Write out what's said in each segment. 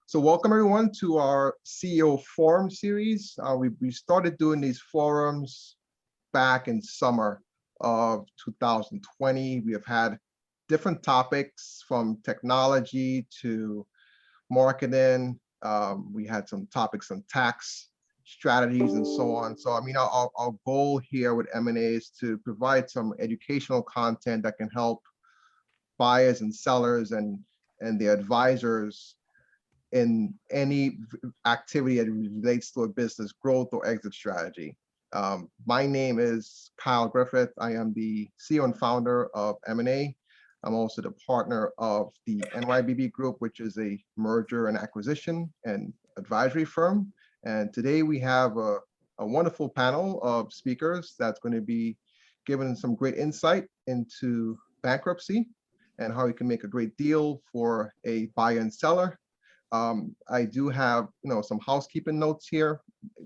So welcome everyone to our CEO Forum series. We started doing these forums back in summer of 2020. We have had different topics from technology to marketing. We had some topics on tax strategies and so on. So I mean, our goal here with Eminae is to provide some educational content that can help buyers and sellers and the advisors in any activity that relates to a business growth or exit strategy. My name is Kyle Griffith. I am the CEO and founder of Eminae. I'm also the partner of the NYBB Group, which is a merger and acquisition and advisory firm. And today we have a wonderful panel of speakers that's going to be giving some great insight into bankruptcy and how you can make a great deal for a buyer and seller. I do have, some housekeeping notes here,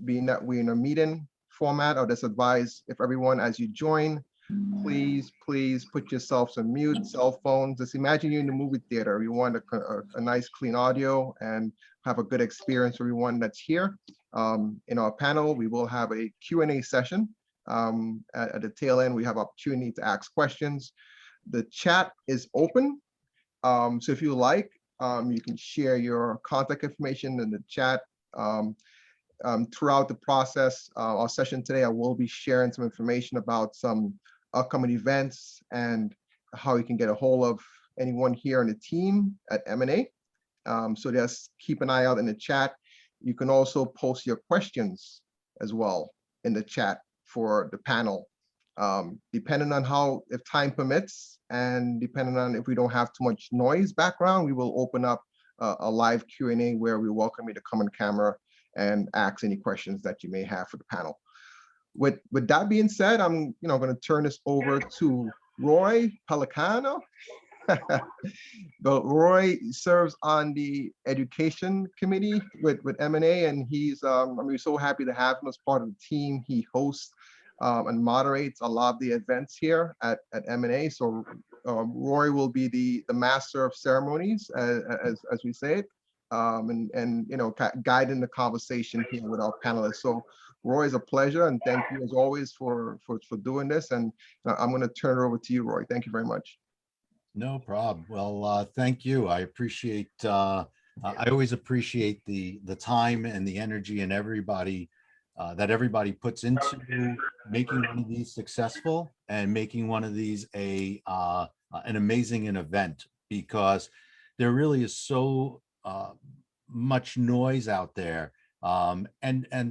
being that we're in a meeting format. I'll just advise if everyone, as you join, please put yourselves on mute, cell phones. Just imagine you're in the movie theater. You want a nice clean audio and have a good experience for everyone that's here. In our panel, we will have a Q&A session. At the tail end, we have opportunity to ask questions. The chat is open. So if you like, you can share your contact information in the chat. Throughout the process, our session today, I will be sharing some information about some upcoming events and how you can get a hold of anyone here on the team at Eminae. So just keep an eye out in the chat. You can also post your questions as well in the chat for the panel. Depending on if time permits, and depending on if we don't have too much noise background, we will open up a live Q&A where we welcome you to come on camera and ask any questions that you may have for the panel. With that being said, I'm going to turn this over to Roy Pelicano. But Roy serves on the education committee with Eminae, and he's we're so happy to have him as part of the team. He hosts and moderates a lot of the events here at Eminae. So Roy will be the master of ceremonies, as we say it, and guiding the conversation here with our panelists. So Roy, is a pleasure, and thank you as always for doing this. And I'm going to turn it over to you, Roy. Thank you very much. No problem. Well, thank you. I appreciate. I always appreciate the time and the energy and everybody that everybody puts into making one of these successful and making one of these an amazing event, because there really is so much noise out there, and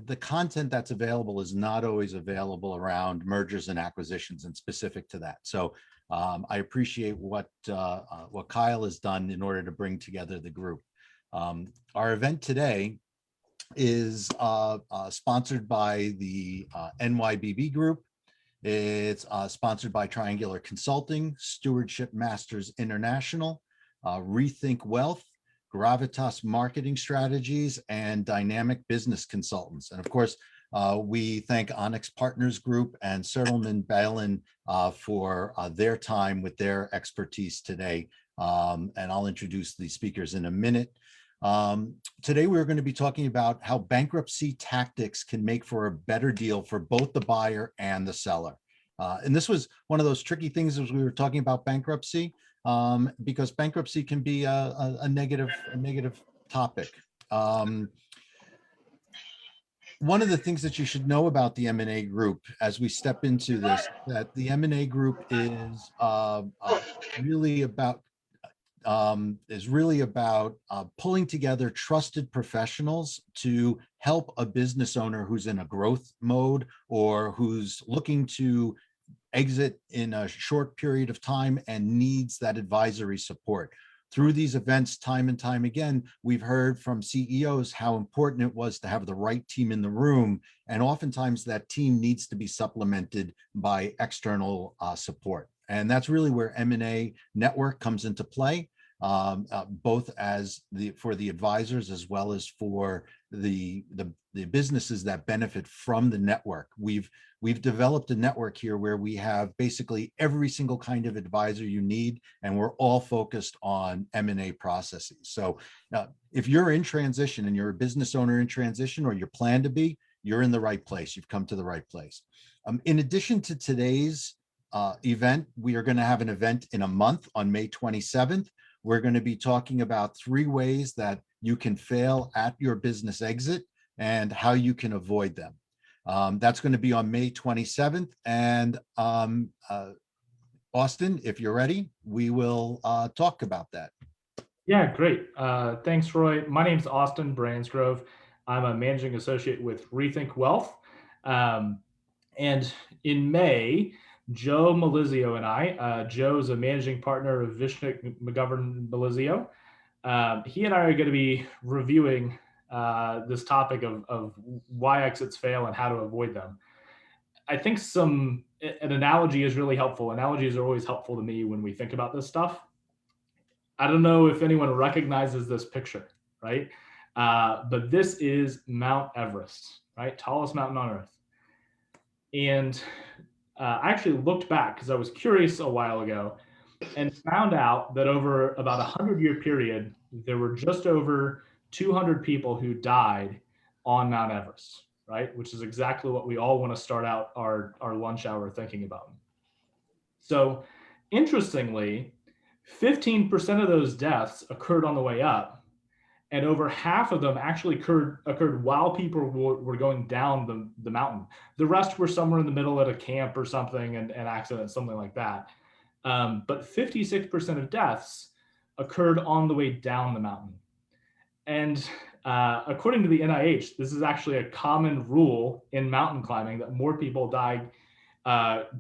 the content that's available is not always available around mergers and acquisitions and specific to that. So I appreciate what Kyle has done in order to bring together the group. Our event today is sponsored by the NYBB Group. It's sponsored by Triangular Consulting, Stewardship Masters International, Rethink Wealth, Gravitas Marketing Strategies, and Dynamic Business Consultants. And of course, we thank Onyx Partners Group and Certilman Balin for their time with their expertise today. And I'll introduce the speakers in a minute. Today, we're going to be talking about how bankruptcy tactics can make for a better deal for both the buyer and the seller. And this was one of those tricky things as we were talking about bankruptcy, because bankruptcy can be a negative topic. One of the things that you should know about the Eminae Group as we step into this, that the Eminae Group is really about pulling together trusted professionals to help a business owner who's in a growth mode or who's looking to exit in a short period of time and needs that advisory support. Through these events, time and time again, we've heard from CEOs how important it was to have the right team in the room. And oftentimes that team needs to be supplemented by external support. And that's really where M&A Network comes into play. both for the advisors as well as for the businesses that benefit from the network. We've developed a network here where we have basically every single kind of advisor you need, and we're all focused on M&A processes. So if you're in transition and you're a business owner in transition, or you plan to be, you're in the right place. You've come to the right place. In addition to today's event, we are going to have an event in a month on May 27th. We're going to be talking about 3 ways that you can fail at your business exit and how you can avoid them. That's going to be on May 27th. And Austin, if you're ready, we will talk about that. Yeah, great. Thanks, Roy. My name is Austin Bransgrove. I'm a managing associate with Rethink Wealth. And in May, Joe Malizio and I, Joe's a managing partner of Vishnik McGovern Malizio. He and I are going to be reviewing this topic of why exits fail and how to avoid them. I think an analogy is really helpful. Analogies are always helpful to me when we think about this stuff. I don't know if anyone recognizes this picture, right? But this is Mount Everest, right? Tallest mountain on Earth. And I actually looked back because I was curious a while ago and found out that over about 100-year period, there were just over 200 people who died on Mount Everest, right? Which is exactly what we all want to start out our lunch hour thinking about. So interestingly, 15% of those deaths occurred on the way up, and over half of them actually occurred while people were going down the mountain. The rest were somewhere in the middle at a camp or something, and accidents, something like that. But 56% of deaths occurred on the way down the mountain. And according to the NIH, this is actually a common rule in mountain climbing, that more people die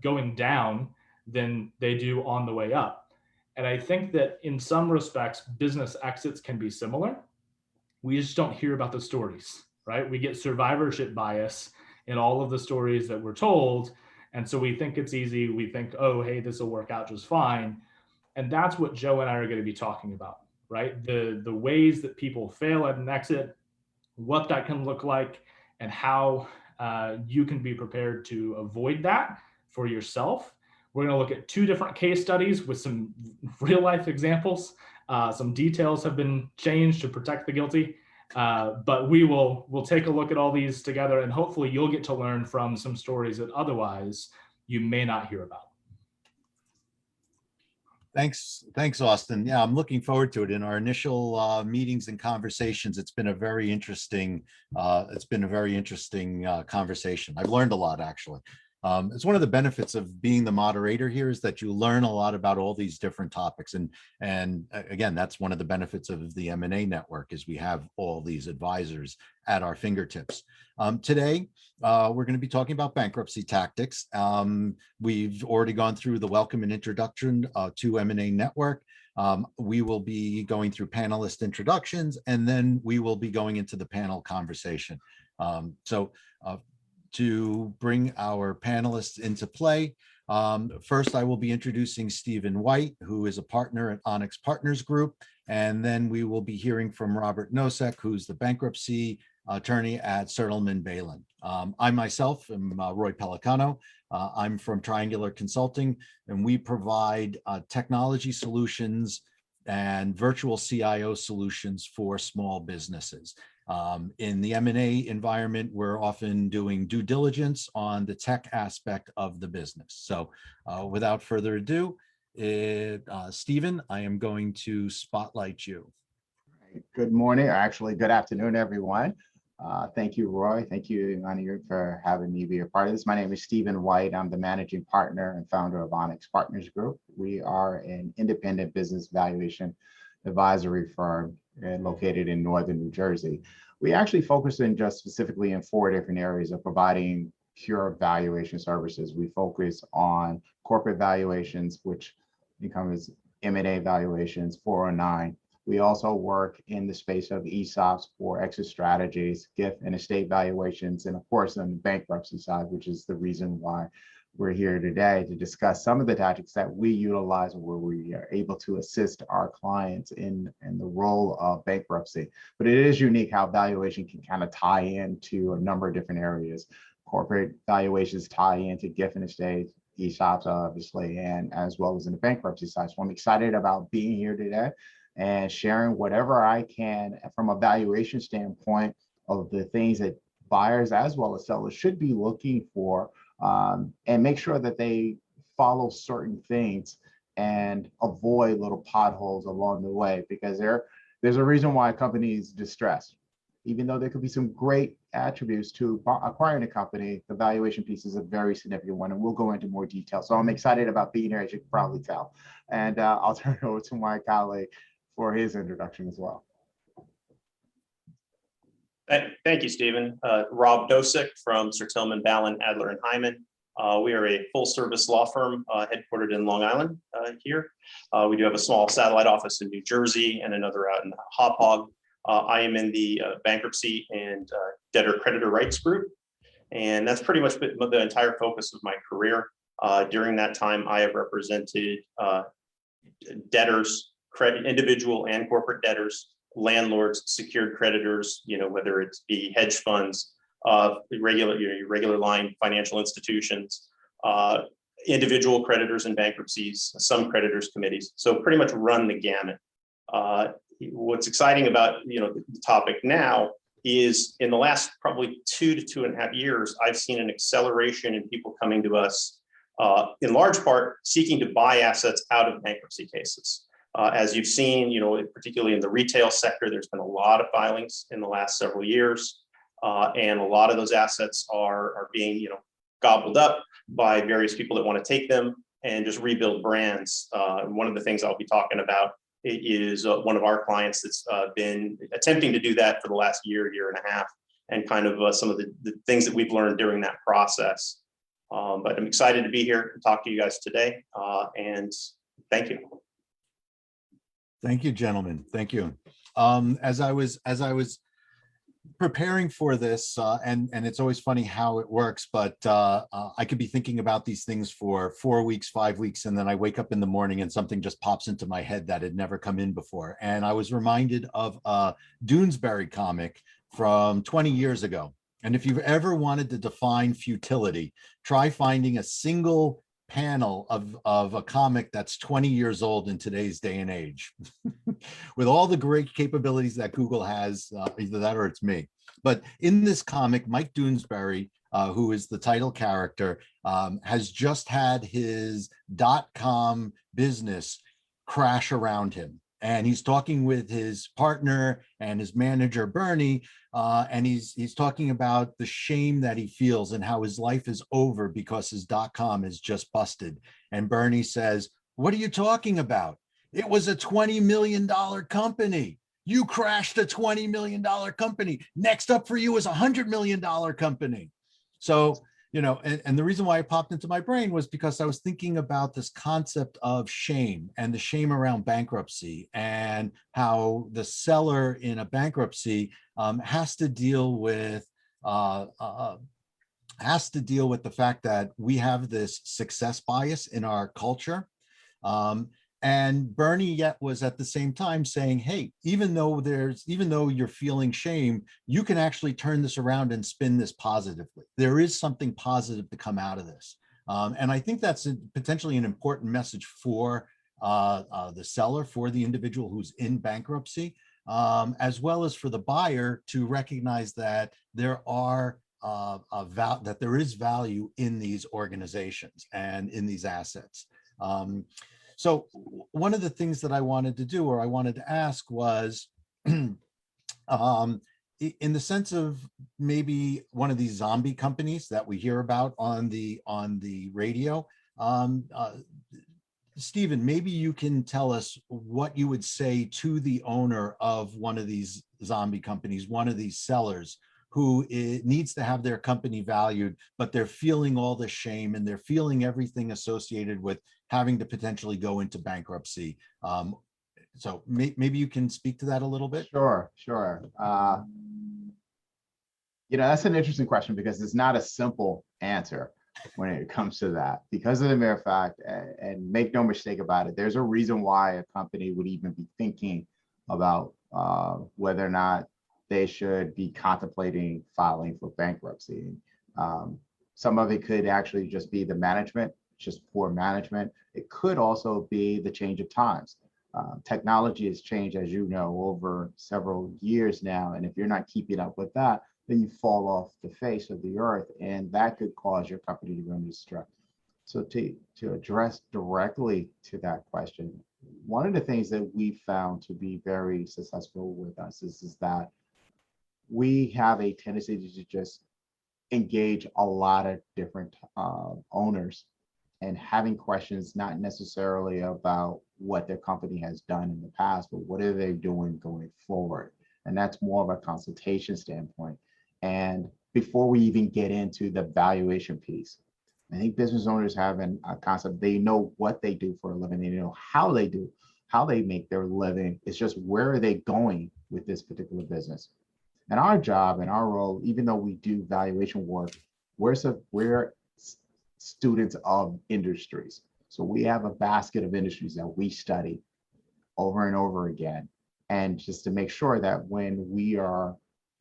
going down than they do on the way up. And I think that in some respects, business exits can be similar. We just don't hear about the stories, right? We get survivorship bias in all of the stories that we're told. And so we think it's easy. We think, oh, hey, this will work out just fine. And that's what Joe and I are going to be talking about, right? The ways that people fail at an exit, what that can look like, and how you can be prepared to avoid that for yourself. We're going to look at 2 different case studies with some real life examples. Some details have been changed to protect the guilty, but we'll take a look at all these together, and hopefully you'll get to learn from some stories that otherwise you may not hear about. Thanks, Austin. Yeah, I'm looking forward to it. In our initial meetings and conversations, it's been a very interesting conversation. I've learned a lot, actually. It's one of the benefits of being the moderator here, is that you learn a lot about all these different topics. And again, that's one of the benefits of the M&A network, is we have all these advisors at our fingertips. Today, we're going to be talking about bankruptcy tactics. We've already gone through the welcome and introduction to M&A network. We will be going through panelist introductions, and then we will be going into the panel conversation. To bring our panelists into play, first I will be introducing Stephen White, who is a partner at Onyx Partners Group, and then we will be hearing from Robert Nosek, who's the bankruptcy attorney at Certilman Balin. I myself am Roy Pellicano. I'm from Triangular Consulting, and we provide technology solutions and virtual CIO solutions for small businesses. In the M&A environment, we're often doing due diligence on the tech aspect of the business. So without further ado, Stephen, I am going to spotlight you. Good morning, or actually good afternoon, everyone. Thank you, Roy. Thank you, Eminae, for having me be a part of this. My name is Stephen White. I'm the managing partner and founder of Onyx Partners Group. We are an independent business valuation advisory firm located in northern New Jersey. We actually focus in just specifically in 4 different areas of providing pure valuation services. We focus on corporate valuations, which becomes M&A valuations, 409. We also work in the space of ESOPs for exit strategies, gift and estate valuations, and of course on the bankruptcy side, which is the reason why we're here today to discuss some of the tactics that we utilize where we are able to assist our clients in the role of bankruptcy. But it is unique how valuation can kind of tie into a number of different areas. Corporate valuations tie into gift and estate, ESOPs, obviously, and as well as in the bankruptcy side. So I'm excited about being here today and sharing whatever I can from a valuation standpoint of the things that buyers as well as sellers should be looking for, and make sure that they follow certain things and avoid little potholes along the way, because there's a reason why a company is distressed. Even though there could be some great attributes to acquiring a company, the valuation piece is a very significant one, and we'll go into more detail. So I'm excited about being here, as you can probably tell. And I'll turn it over to my colleague for his introduction as well. Thank you, Stephen. Rob Nosek from Certilman, Balin, Adler, and Hyman. We are a full-service law firm headquartered in Long Island here. We do have a small satellite office in New Jersey and another out in Hauppauge. I am in the bankruptcy and debtor-creditor rights group, and that's pretty much been the entire focus of my career. During that time, I have represented debtors, individual and corporate debtors, landlords, secured creditors, whether it's be hedge funds, regular line financial institutions, individual creditors and bankruptcies, some creditors committees. So pretty much run the gamut. What's exciting about the topic now is in the last probably 2 to 2.5 years, I've seen an acceleration in people coming to us, in large part seeking to buy assets out of bankruptcy cases. As you've seen, particularly in the retail sector, there's been a lot of filings in the last several years, and a lot of those assets are being, gobbled up by various people that want to take them and just rebuild brands. One of the things I'll be talking about is one of our clients that's been attempting to do that for the last year and a half, and kind of some of the things that we've learned during that process. But I'm excited to be here and talk to you guys today, and thank you. Thank you, gentlemen. Thank you. As I was preparing for this, and it's always funny how it works, but I could be thinking about these things for 4 weeks, 5 weeks, and then I wake up in the morning and something just pops into my head that had never come in before. And I was reminded of a Doonesbury comic from 20 years ago. And if you've ever wanted to define futility, try finding a single panel of a comic that's 20 years old in today's day and age. With all the great capabilities that Google has, either that or it's me. But in this comic, Mike Doonesbury, who is the title character, has just had his .com business crash around him. And he's talking with his partner and his manager, Bernie, and he's talking about the shame that he feels and how his life is over because his .com is just busted. And Bernie says, "What are you talking about? It was a $20 million company. You crashed a $20 million company. Next up for you is a $100 million company." So, and the reason why it popped into my brain was because I was thinking about this concept of shame and the shame around bankruptcy, and how the seller in a bankruptcy has to deal with the fact that we have this success bias in our culture. And Bernie yet was at the same time saying, hey, even though you're feeling shame, you can actually turn this around and spin this positively. There is something positive to come out of this. And I think that's potentially an important message for the seller, for the individual who's in bankruptcy, as well as for the buyer to recognize that there is value in these organizations and in these assets. So one of the things that I wanted to do, or I wanted to ask, was in the sense of maybe one of these zombie companies that we hear about on the radio. Stephen, maybe you can tell us what you would say to the owner of one of these zombie companies, one of these sellers, who needs to have their company valued, but they're feeling all the shame and they're feeling everything associated with having to potentially go into bankruptcy. So maybe you can speak to that a little bit. Sure. That's an interesting question because it's not a simple answer. when it comes to that, because of the mere fact, and make no mistake about it, there's a reason why a company would even be thinking about whether or not they should be contemplating filing for bankruptcy. Some of it could actually just be the management, just poor management. It could also be the change of times. Technology has changed, as you know, over several years now. And if you're not keeping up with that, then you fall off the face of the earth, and that could cause your company to go into destruct. So to address directly to that question, one of the things that we found to be very successful with us is that we have a tendency to just engage a lot of different owners and having questions, not necessarily about what their company has done in the past, but what are they doing going forward? And that's more of a consultation standpoint. And before we even get into the valuation piece, I think business owners have a concept. They know what they do for a living. They know how they make their living. It's just, where are they going with this particular business? And our job and our role, even though we do valuation work, we're students of industries. So we have a basket of industries that we study over and over again. And just to make sure that when we are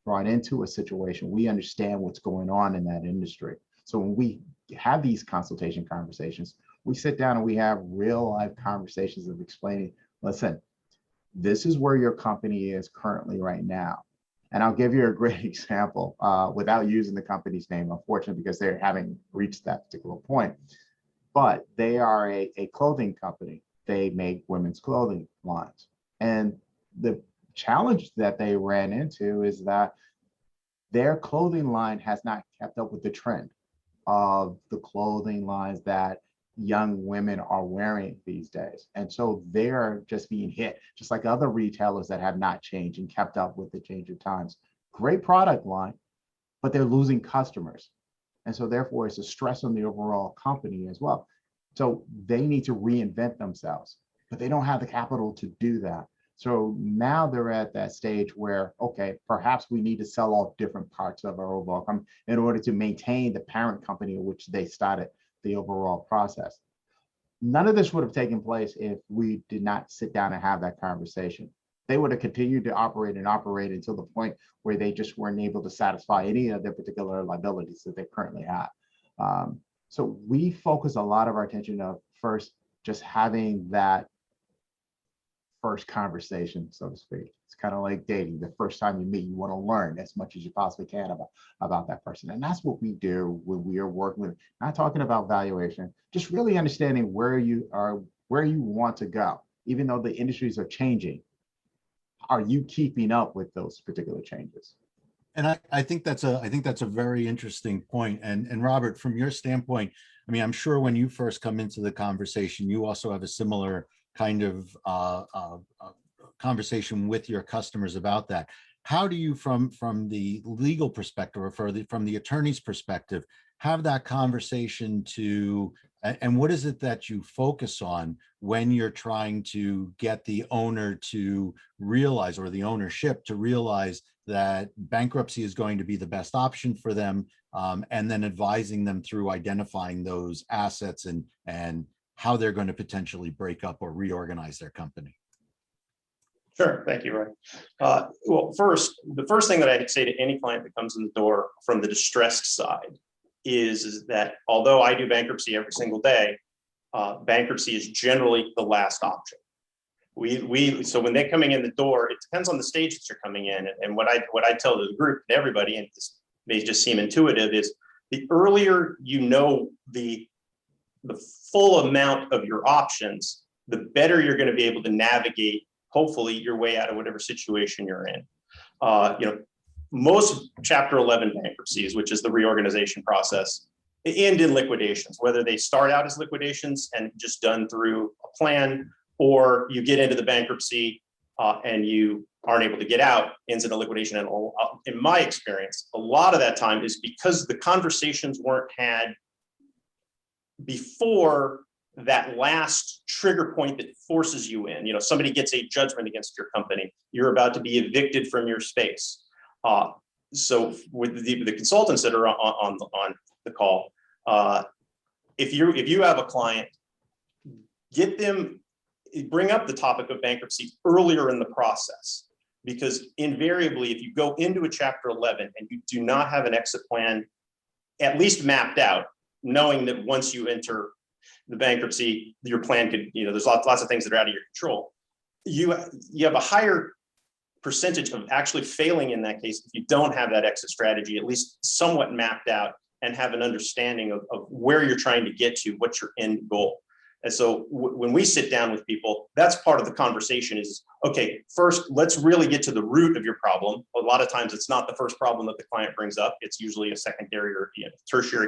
brought into a situation, we understand what's going on in that industry. So when we have these consultation conversations, we sit down and we have real life conversations of explaining, listen, this is where your company is currently right now. And I'll give you a great example without using the company's name, unfortunately, because they haven't reached that particular point. But they are a clothing company. They make women's clothing lines. And the challenge that they ran into is that their clothing line has not kept up with the trend of the clothing lines that young women are wearing these days. And so they're just being hit, just like other retailers that have not changed and kept up with the change of times. Great product line, but they're losing customers. And so therefore it's a stress on the overall company as well. So they need to reinvent themselves, but they don't have the capital to do that. So now they're at that stage where, okay, perhaps we need to sell off different parts of our overall company in order to maintain the parent company in which they started the overall process. None of this would have taken place if we did not sit down and have that conversation. They would have continued to operate until the point where they just weren't able to satisfy any of their particular liabilities that they currently have. So we focus a lot of our attention of first just having that first conversation, so to speak. It's kind of like dating. The first time you meet, you want to learn as much as you possibly can about that person. And that's what we do when we are working with, not talking about valuation, just really understanding where you are, where you want to go. Even though the industries are changing, are you keeping up with those particular changes? And I think that's a very interesting point. And Robert, from your standpoint, I mean, I'm sure when you first come into the conversation, you also have a similar kind of conversation with your customers about that. How do you, from the legal perspective or from the attorney's perspective, have that conversation to, and what is it that you focus on when you're trying to get the owner to realize, or the ownership to realize, that bankruptcy is going to be the best option for them, and then advising them through identifying those assets and how they're going to potentially break up or reorganize their company? Sure. Thank you, Roy. Well, the first thing that I say to any client that comes in the door from the distressed side is that although I do bankruptcy every single day, bankruptcy is generally the last option. So when they're coming in the door, it depends on the stage that you're coming in. And what I tell the group and everybody, and this may just seem intuitive, is the earlier you know the full amount of your options, the better you're going to be able to navigate, hopefully, your way out of whatever situation you're in. Most Chapter 11 bankruptcies, which is the reorganization process, end in liquidations, whether they start out as liquidations and just done through a plan, or you get into the bankruptcy and you aren't able to get out, ends in a liquidation. And in my experience, a lot of that time is because the conversations weren't had before that last trigger point that forces you in. Somebody gets a judgment against your company. You're about to be evicted from your space. So with the consultants that are on the call, If you have a client, bring up the topic of bankruptcy earlier in the process, because invariably, if you go into a Chapter 11 and you do not have an exit plan at least mapped out, knowing that once you enter the bankruptcy, your plan could, there's lots of things that are out of your control. You have a higher percentage of actually failing in that case if you don't have that exit strategy at least somewhat mapped out and have an understanding of where you're trying to get to, what's your end goal. And so when we sit down with people, that's part of the conversation is, okay, first, let's really get to the root of your problem. A lot of times it's not the first problem that the client brings up. It's usually a secondary or tertiary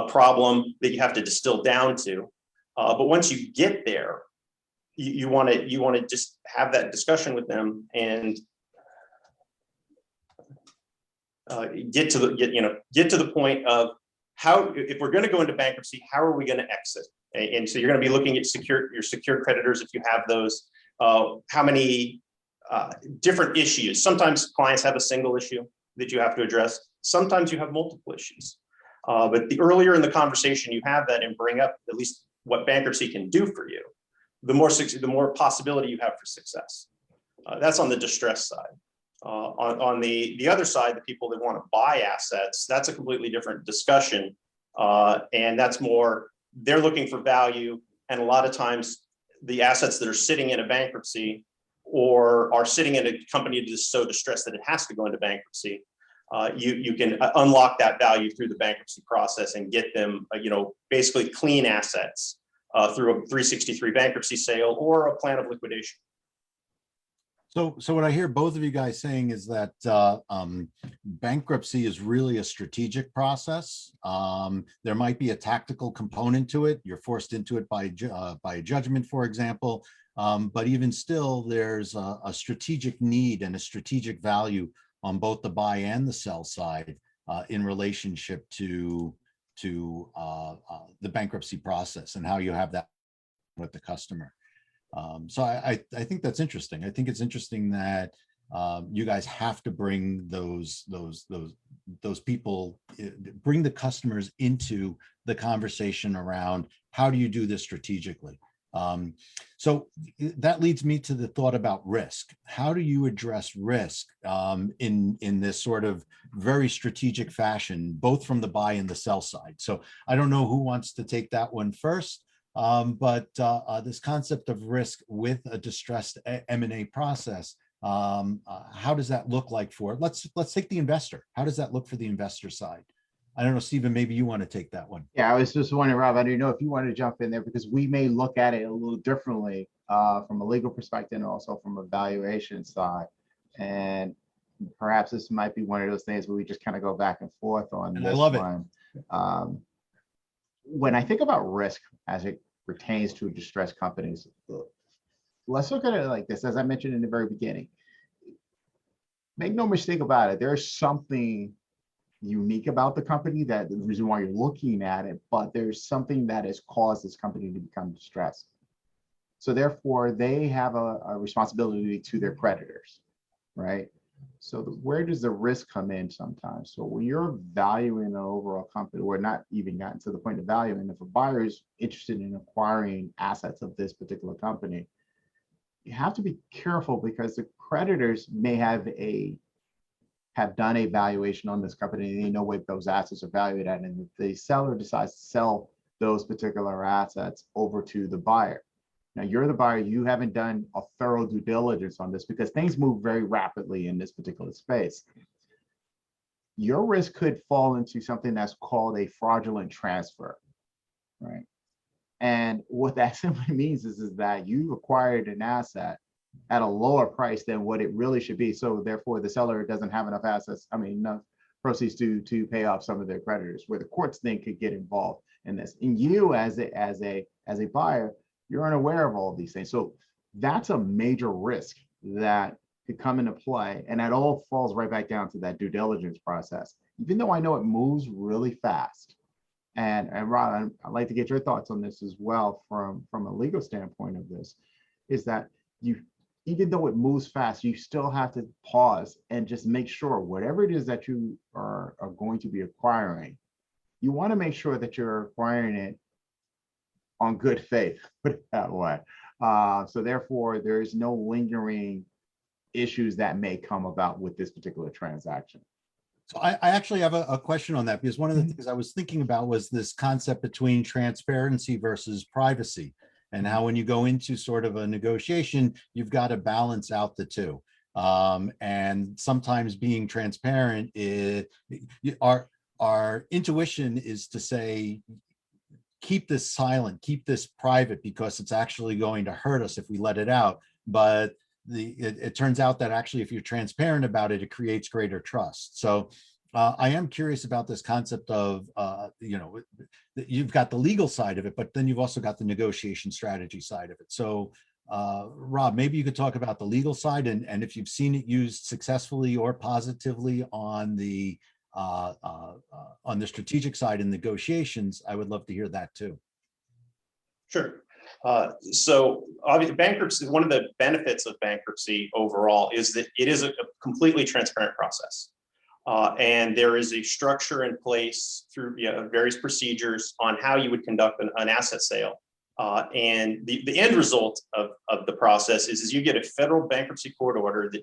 problem that you have to distill down to. But once you get there, you want to just have that discussion with them and get to the point of how, if we're going to go into bankruptcy, how are we going to exit? And so you're going to be looking at your secured creditors if you have those. How many different issues? Sometimes clients have a single issue that you have to address. Sometimes you have multiple issues. But the earlier in the conversation you have that and bring up at least what bankruptcy can do for you, the more possibility you have for success. That's on the distress side. On the other side, the people that want to buy assets, that's a completely different discussion. And that's more, they're looking for value. And a lot of times the assets that are sitting in a bankruptcy or are sitting in a company that is so distressed that it has to go into bankruptcy, you can unlock that value through the bankruptcy process and get them, basically clean assets through a 363 bankruptcy sale or a plan of liquidation. So what I hear both of you guys saying is that bankruptcy is really a strategic process. There might be a tactical component to it. You're forced into it by a judgment, for example. But even still, there's a strategic need and a strategic value on both the buy and the sell side in relationship to the bankruptcy process and how you have that with the customer. So I think that's interesting. I think it's interesting that you guys have to bring those people, bring the customers into the conversation around how do you do this strategically. So that leads me to the thought about risk. How do you address risk in this sort of very strategic fashion, both from the buy and the sell side? So I don't know who wants to take that one first. But this concept of risk with a distressed M&A process, how does that look like for, let's take the investor. How does that look for the investor side? I don't know, Stephen, maybe you want to take that one. Yeah, I was just wondering, Rob, I didn't know if you wanted to jump in there because we may look at it a little differently from a legal perspective and also from a valuation side. And perhaps this might be one of those things where we just kind of go back and forth on this one. When I think about risk as it pertains to distressed companies, let's look at it like this. As I mentioned in the very beginning, make no mistake about it, there's something unique about the company, that the reason why you're looking at it, but there's something that has caused this company to become distressed. So therefore, they have a responsibility to their creditors, right? So where does the risk come in sometimes? So when you're valuing an overall company, we're not even gotten to the point of valuing. If a buyer is interested in acquiring assets of this particular company, you have to be careful because the creditors may have done a valuation on this company and they know what those assets are valued at. And if the seller decides to sell those particular assets over to the buyer, now you're the buyer, you haven't done a thorough due diligence on this because things move very rapidly in this particular space. Your risk could fall into something that's called a fraudulent transfer, right? And what that simply means is that you acquired an asset at a lower price than what it really should be. So therefore the seller doesn't have enough assets, enough proceeds to pay off some of their creditors, where the courts then could get involved in this. And you as a buyer, you're unaware of all of these things. So that's a major risk that could come into play. And that all falls right back down to that due diligence process. Even though I know it moves really fast. And Rob, I'd like to get your thoughts on this as well from a legal standpoint of this, is that even though it moves fast, you still have to pause and just make sure whatever it is that you are going to be acquiring you want to make sure that you're acquiring it on good faith, put it that way. So therefore, there is no lingering issues that may come about with this particular transaction. So I actually have a question on that, because one of the things I was thinking about was this concept between transparency versus privacy, and how when you go into sort of a negotiation, you've got to balance out the two. And sometimes being transparent is our intuition is to say, keep this silent, keep this private, because it's actually going to hurt us if we let it out. But it turns out that actually, if you're transparent about it, it creates greater trust. So I am curious about this concept of, you've got the legal side of it, but then you've also got the negotiation strategy side of it. So Rob, maybe you could talk about the legal side, and if you've seen it used successfully or positively on the strategic side in negotiations. I would love to hear that too. Sure. So obviously bankruptcy, one of the benefits of bankruptcy overall is that it is a completely transparent process. And there is a structure in place through various procedures on how you would conduct an asset sale. And the end result of the process is you get a federal bankruptcy court order that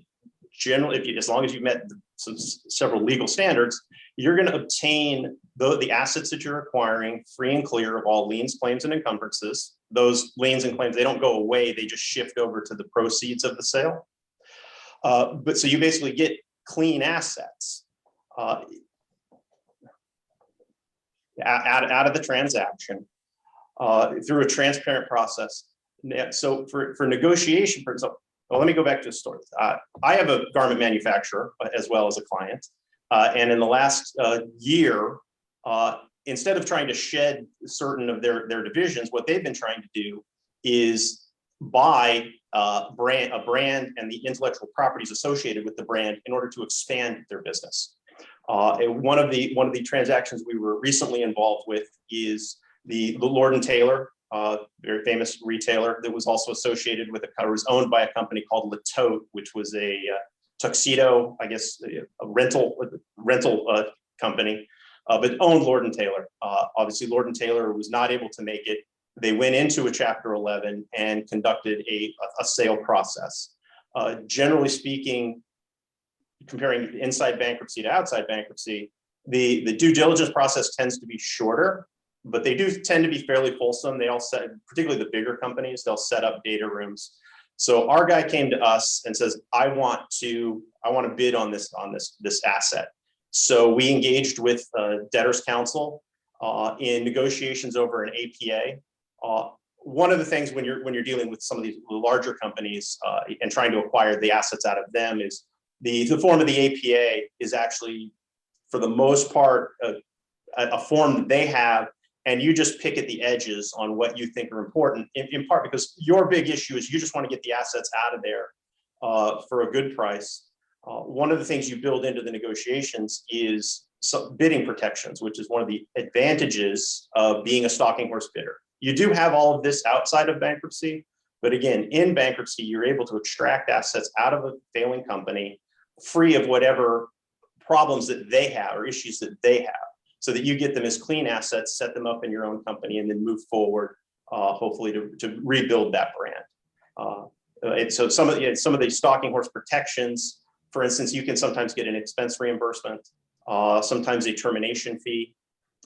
generally, as long as you've met several legal standards, you're going to obtain the assets that you're acquiring free and clear of all liens, claims, and encumbrances. Those liens and claims, they don't go away, they just shift over to the proceeds of the sale. But so you basically get clean assets out of the transaction through a transparent process. So for negotiation, for example, well, let me go back to the story. I have a garment manufacturer as well as a client. And in the last year, instead of trying to shed certain of their divisions, what they've been trying to do is buy a brand and the intellectual properties associated with the brand in order to expand their business. And one of the transactions we were recently involved with is the Lord & Taylor, very famous retailer that was also associated with was owned by a company called Le Tote, which was a tuxedo, I guess, a rental company, but owned Lord & Taylor. Obviously, Lord & Taylor was not able to make it. They went into a Chapter 11 and conducted a sale process. Generally speaking, comparing inside bankruptcy to outside bankruptcy, the due diligence process tends to be shorter, but they do tend to be fairly fulsome. They all set, particularly the bigger companies, they'll set up data rooms. So our guy came to us and says, I want to bid on this asset. So we engaged with debtors counsel in negotiations over an APA. One of the things when you're dealing with some of these larger companies and trying to acquire the assets out of them is the form of the APA is actually, for the most part, a form that they have, and you just pick at the edges on what you think are important, in part because your big issue is you just want to get the assets out of there for a good price. One of the things you build into the negotiations is bidding protections, which is one of the advantages of being a stalking horse bidder. You do have all of this outside of bankruptcy, but again, in bankruptcy, you're able to extract assets out of a failing company free of whatever problems that they have or issues that they have, so that you get them as clean assets, set them up in your own company, and then move forward, hopefully to rebuild that brand. And so some of the stalking horse protections, for instance, you can sometimes get an expense reimbursement, sometimes a termination fee.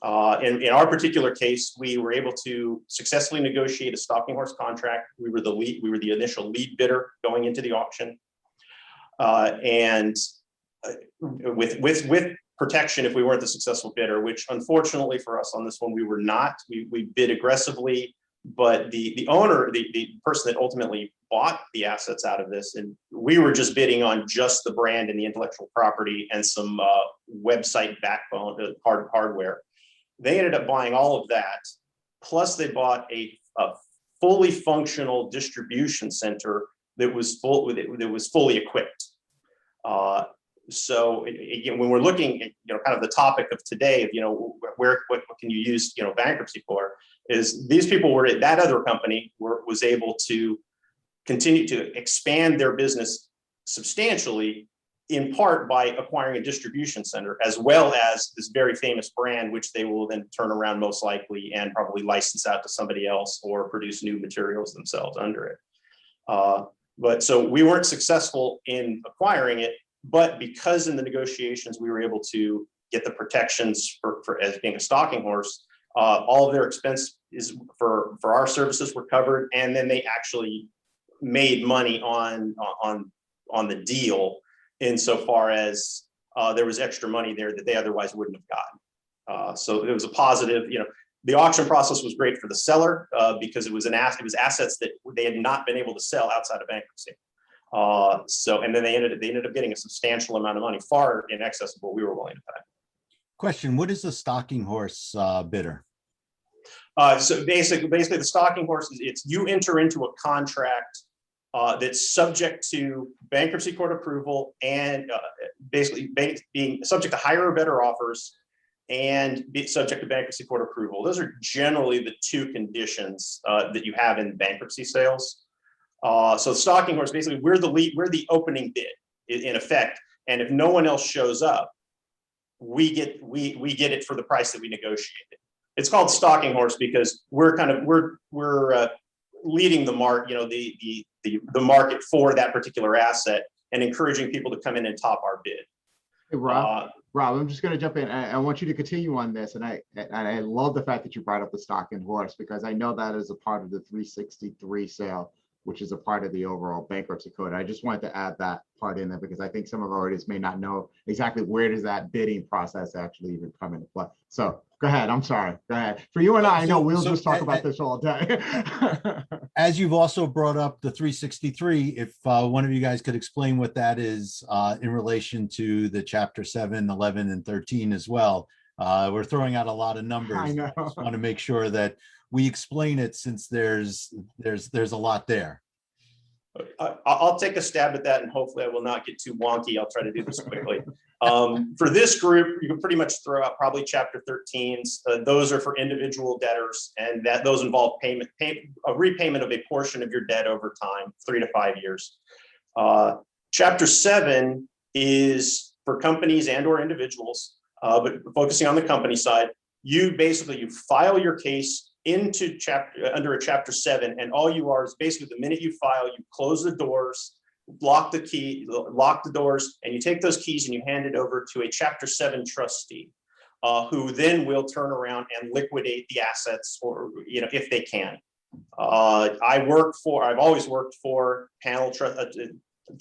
In our particular case, we were able to successfully negotiate a stalking horse contract. We were the initial lead bidder going into the auction, and with protection if we weren't the successful bidder, which unfortunately for us on this one, we were not. We bid aggressively, but the owner, the person that ultimately bought the assets out of this, and we were just bidding on just the brand and the intellectual property and some website backbone, hardware. They ended up buying all of that, plus they bought a fully functional distribution center that was fully equipped. So again, when we're looking at kind of the topic of today of what can you use bankruptcy for, is these people were at that other company was able to continue to expand their business substantially in part by acquiring a distribution center, as well as this very famous brand, which they will then turn around most likely and probably license out to somebody else or produce new materials themselves under it. But so we weren't successful in acquiring it, but because in the negotiations we were able to get the protections for as being a stalking horse, all of their expense is for our services were covered, and then they actually made money on the deal insofar as there was extra money there that they otherwise wouldn't have gotten. So it was a positive. The auction process was great for the seller because it was assets that they had not been able to sell outside of bankruptcy. And then they ended up getting a substantial amount of money, far in excess of what we were willing to pay. Question: what is a stalking horse bidder? So basically, the stalking horse is you enter into a contract that's subject to bankruptcy court approval and basically being subject to higher or better offers and be subject to bankruptcy court approval. Those are generally the two conditions that you have in bankruptcy sales. So stalking horse, basically, we're the opening bid in effect, and if no one else shows up, we get it for the price that we negotiated. It's called stalking horse because we're leading the market, the market for that particular asset and encouraging people to come in and top our bid. Hey, Rob, I'm just going to jump in. I want you to continue on this, and I love the fact that you brought up the stalking horse because I know that is a part of the 363 sale, which is a part of the overall bankruptcy code. I just wanted to add that part in there because I think some of our audience may not know exactly where does that bidding process actually even come into play. So go ahead. I'm sorry. Go ahead. For you and I know we'll just talk about this all day. As you've also brought up the 363, if one of you guys could explain what that is in relation to the chapter 7, 11, and 13 as well. We're throwing out a lot of numbers. I know. I just want to make sure that we explain it since there's a lot there. I'll take a stab at that, and hopefully I will not get too wonky. I'll try to do this quickly. For this group, you can pretty much throw out probably chapter 13s. Those are for individual debtors, and those involve a repayment of a portion of your debt over time, 3 to 5 years. Chapter 7 is for companies and or individuals, but focusing on the company side. You file your case into under a chapter 7, and all you are is basically the minute you file, you close the doors, lock the doors, and you take those keys and you hand it over to a chapter 7 trustee, who then will turn around and liquidate the assets, or if they can. I've always worked for panel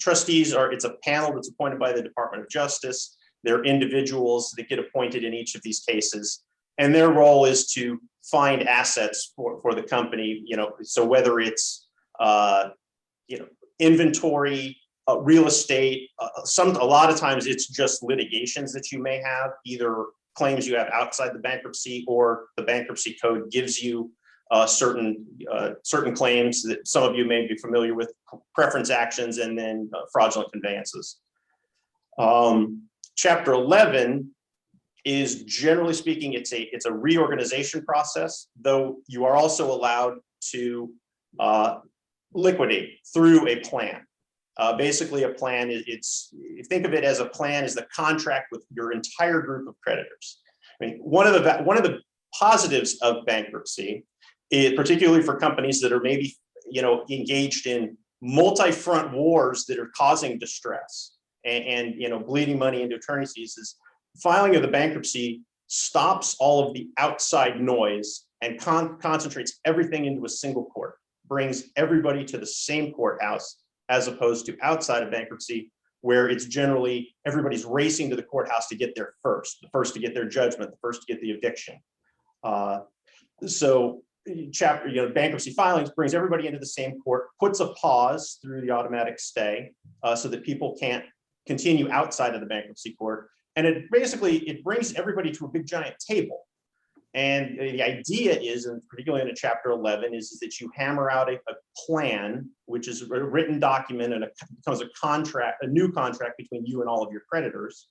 trustees. It's a panel that's appointed by the Department of Justice. They're individuals that get appointed in each of these cases, and their role is to find assets for the company. So whether it's inventory, real estate, a lot of times it's just litigations that you may have, either claims you have outside the bankruptcy, or the bankruptcy code gives you certain claims that some of you may be familiar with, preference actions, and then fraudulent conveyances. Chapter 11 is, generally speaking, it's a reorganization process, though you are also allowed to liquidate through a plan. Basically, a plan think of it as a plan is the contract with your entire group of creditors. I mean, one of the positives of bankruptcy, particularly for companies that are maybe engaged in multi-front wars that are causing distress and bleeding money into attorney's fees, is filing of the bankruptcy stops all of the outside noise and concentrates everything into a single court, brings everybody to the same courthouse, as opposed to outside of bankruptcy, where it's generally everybody's racing to the courthouse to get there first, the first to get their judgment, the first to get the eviction. So bankruptcy filings brings everybody into the same court, puts a pause through the automatic stay so that people can't continue outside of the bankruptcy court. And it brings everybody to a big giant table. And the idea is, and particularly in a chapter 11, is that you hammer out a plan, which is a written document, and it becomes a new contract between you and all of your creditors,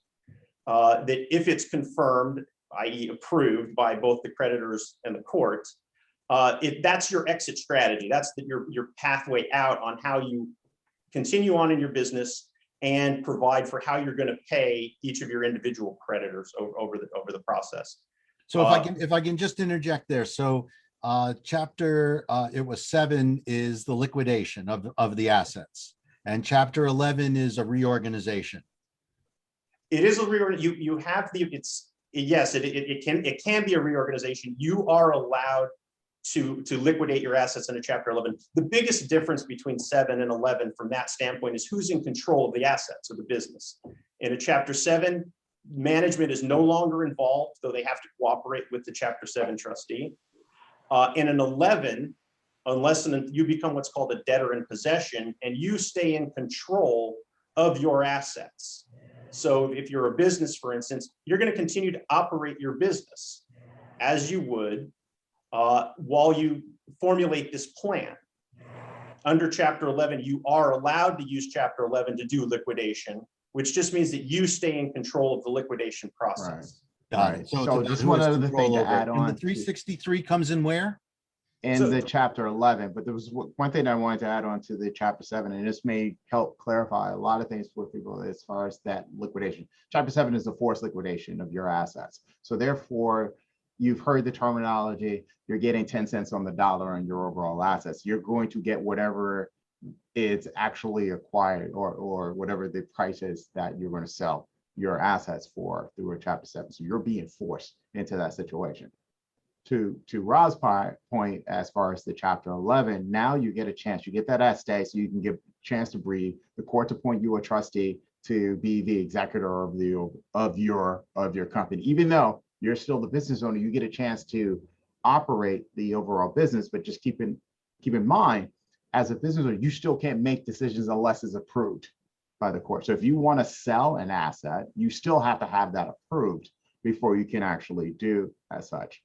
that if it's confirmed, i.e. approved by both the creditors and the court, that's your exit strategy. That's your pathway out on how you continue on in your business and provide for how you're going to pay each of your individual creditors over the process. So if I can just interject there. So chapter it was 7 is the liquidation of the assets, and chapter 11 is a reorganization. It is a reorganization. You have the yes, it can be a reorganization. You are allowed to liquidate your assets in a chapter 11. The biggest difference between 7 and 11 from that standpoint is who's in control of the assets of the business. In a chapter 7, management is no longer involved, though they have to cooperate with the chapter 7 trustee. In an 11, unless you become what's called a debtor in possession, and you stay in control of your assets. So if you're a business, for instance, you're going to continue to operate your business as you would while you formulate this plan. Under chapter 11, you are allowed to use chapter 11 to do liquidation, which just means that you stay in control of the liquidation process. Right. So just one other thing to add on. And the 363 comes in where? In the chapter 11, but there was one thing I wanted to add on to the chapter 7, and this may help clarify a lot of things for people as far as that liquidation. Chapter 7 is the forced liquidation of your assets. So therefore, you've heard the terminology, you're getting 10 cents on the dollar on your overall assets. You're going to get whatever is actually acquired or whatever the price is that you're going to sell your assets for through a chapter 7. So you're being forced into that situation. To Rob's point, as far as the chapter 11, now you get a chance, you get that at stake, so you can get a chance to breathe. The court appoint you a trustee to be the executor of your company. Even though you're still the business owner, you get a chance to operate the overall business, but just keep in mind, as a business owner, you still can't make decisions unless it's approved by the court. So if you want to sell an asset, you still have to have that approved before you can actually do as such.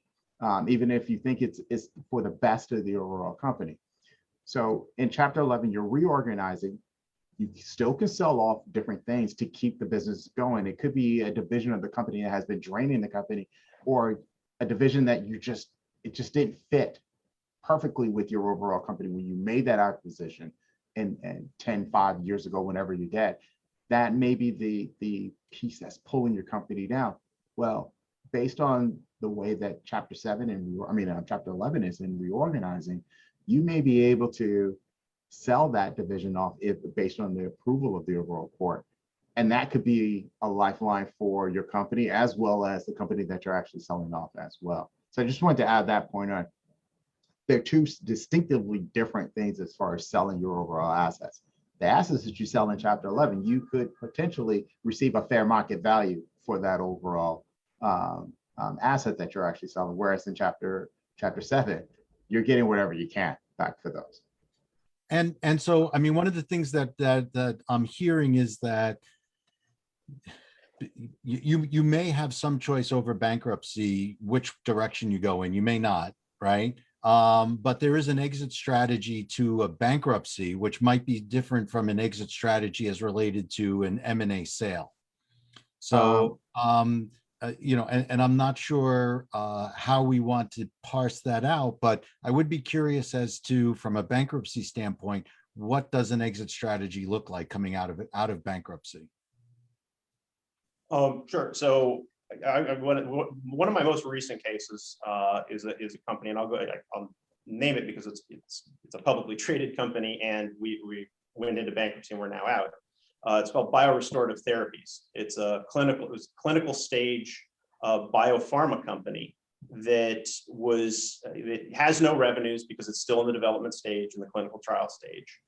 Even if you think it's for the best of the overall company. So in chapter 11, you're reorganizing. You still can sell off different things to keep the business going. It could be a division of the company that has been draining the company, or a division that it just didn't fit perfectly with your overall company when you made that acquisition and 5 years ago, whenever you did. That may be the piece that's pulling your company down. Well, based on the way that chapter 11 is in reorganizing, you may be able to sell that division off based on the approval of the overall court. And that could be a lifeline for your company as well as the company that you're actually selling off as well. So I just wanted to add that point on. They're two distinctively different things as far as selling your overall assets. The assets that you sell in chapter 11, you could potentially receive a fair market value for that overall asset that you're actually selling, whereas in chapter 7, you're getting whatever you can back for those. And so, I mean, one of the things that I'm hearing is that you may have some choice over bankruptcy, which direction you go in. You may not, right? But there is an exit strategy to a bankruptcy, which might be different from an exit strategy as related to an M&A sale. So, you know, and I'm not sure how we want to parse that out, but I would be curious as to, from a bankruptcy standpoint, what does an exit strategy look like coming out of bankruptcy? Sure. So one of my most recent cases is a company, and I'll name it because it's a publicly traded company, and we went into bankruptcy and we're now out. It's called Biorestorative Therapies. It's a clinical stage biopharma company that has no revenues because it's still in the development stage and the clinical trial stage,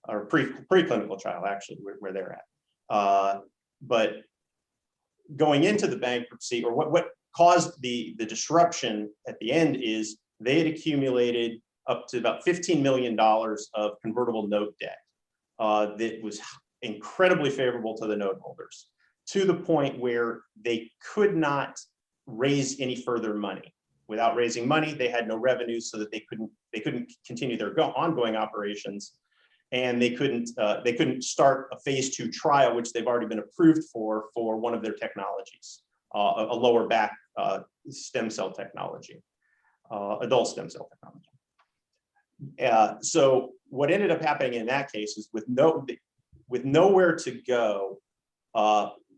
or preclinical trial, actually, where they're at. But going into the bankruptcy, or what caused the disruption at the end, is they had accumulated up to about $15 million of convertible note debt that was incredibly favorable to the note holders, to the point where they could not raise any further money. Without raising money, they had no revenues, so that they couldn't continue their ongoing operations, and they couldn't start a phase 2 trial, which they've already been approved for one of their technologies, a lower back stem cell technology, adult stem cell technology. So what ended up happening in that case is, with nowhere to go,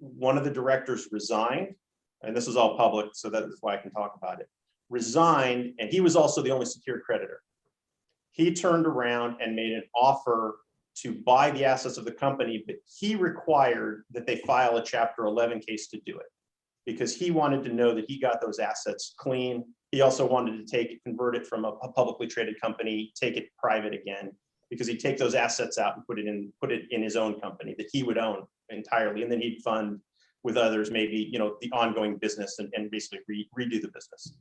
one of the directors resigned, and this is all public, so that is why I can talk about it. Resigned, and he was also the only secured creditor. He turned around and made an offer to buy the assets of the company, but he required that they file a Chapter 11 case to do it, because he wanted to know that he got those assets clean. He also wanted to convert it from a publicly traded company, take it private again, because he'd take those assets out and put it in his own company that he would own entirely, and then he'd fund with others, maybe, the ongoing business and basically redo the business.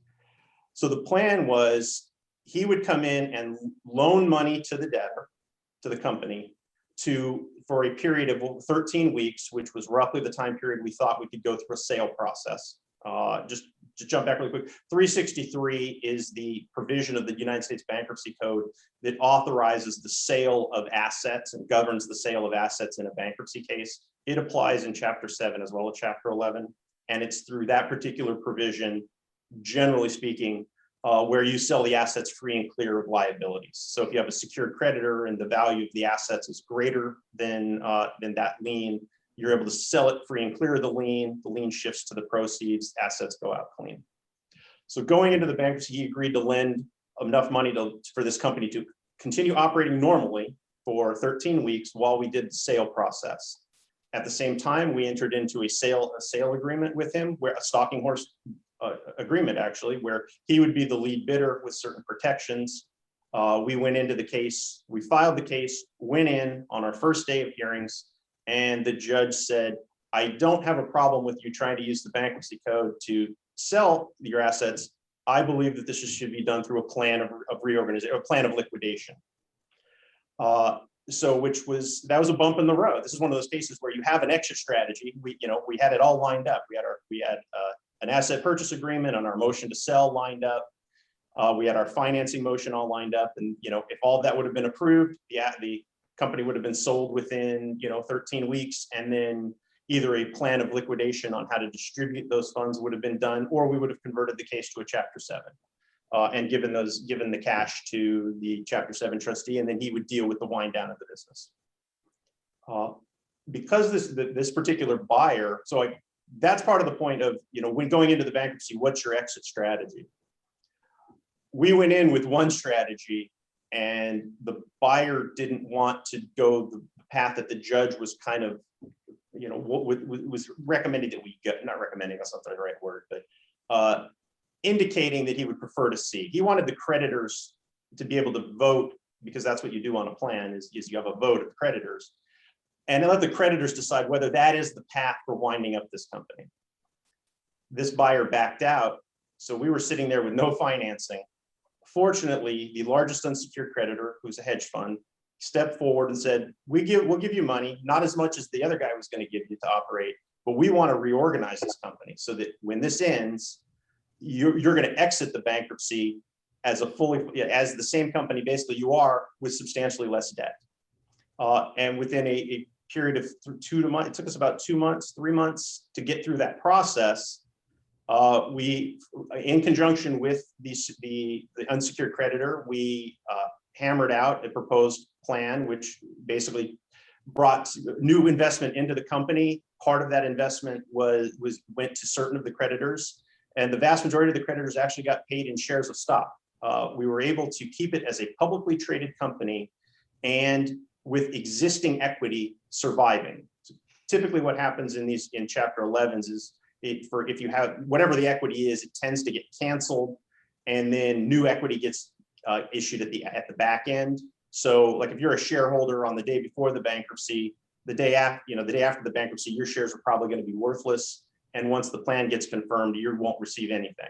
So the plan was he would come in and loan money to the debtor, to the company, for a period of 13 weeks, which was roughly the time period we thought we could go through a sale process. Just to jump back really quick, 363 is the provision of the United States Bankruptcy Code that authorizes the sale of assets and governs the sale of assets in a bankruptcy case. It applies in Chapter 7 as well as Chapter 11, and it's through that particular provision, generally speaking, where you sell the assets free and clear of liabilities. So if you have a secured creditor and the value of the assets is greater than that lien, you're able to sell it free and clear of the lien shifts to the proceeds, assets go out clean. So going into the bankruptcy, he agreed to lend enough money for this company to continue operating normally for 13 weeks while we did the sale process. At the same time, we entered into a sale agreement with him, where a stalking horse agreement, actually, where he would be the lead bidder with certain protections. We went into the case, we filed the case, went in on our first day of hearings, and the judge said, I don't have a problem with you trying to use the bankruptcy code to sell your assets. I believe that this should be done through a plan of reorganization, or a plan of liquidation. So that was a bump in the road. This is one of those cases where you have an exit strategy. We had it all lined up. We had an asset purchase agreement on our motion to sell lined up. We had our financing motion all lined up, and if all of that would have been approved, the company would have been sold within 13 weeks, and then either a plan of liquidation on how to distribute those funds would have been done, or we would have converted the case to a Chapter 7 and given the cash to the Chapter 7 trustee, and then he would deal with the wind down of the business. Because this particular buyer, that's part of the point of, when going into the bankruptcy, what's your exit strategy? We went in with one strategy, and the buyer didn't want to go the path that the judge was kind of, was recommending that we go, not recommending, that's not the right word, but indicating that he would prefer to see. He wanted the creditors to be able to vote, because that's what you do on a plan, is you have a vote of creditors, and let the creditors decide whether that is the path for winding up this company. This buyer backed out, so we were sitting there with no financing. Fortunately, the largest unsecured creditor, who's a hedge fund, stepped forward and said, we'll give you money, not as much as the other guy was going to give you to operate, but we want to reorganize this company so that when this ends, you're going to exit the bankruptcy as as the same company basically you are, with substantially less debt. And within a period of 2 months, it took us about 2 months, 3 months to get through that process. We, in conjunction with the unsecured creditor, we hammered out a proposed plan, which basically brought new investment into the company. Part of that investment went to certain of the creditors, and the vast majority of the creditors actually got paid in shares of stock. We were able to keep it as a publicly traded company and with existing equity surviving. So typically what happens in Chapter 11s is, if you have whatever the equity is, it tends to get canceled, and then new equity gets issued at the back end. So like if you're a shareholder on the day before the bankruptcy, the day after the bankruptcy, your shares are probably going to be worthless. And once the plan gets confirmed, you won't receive anything.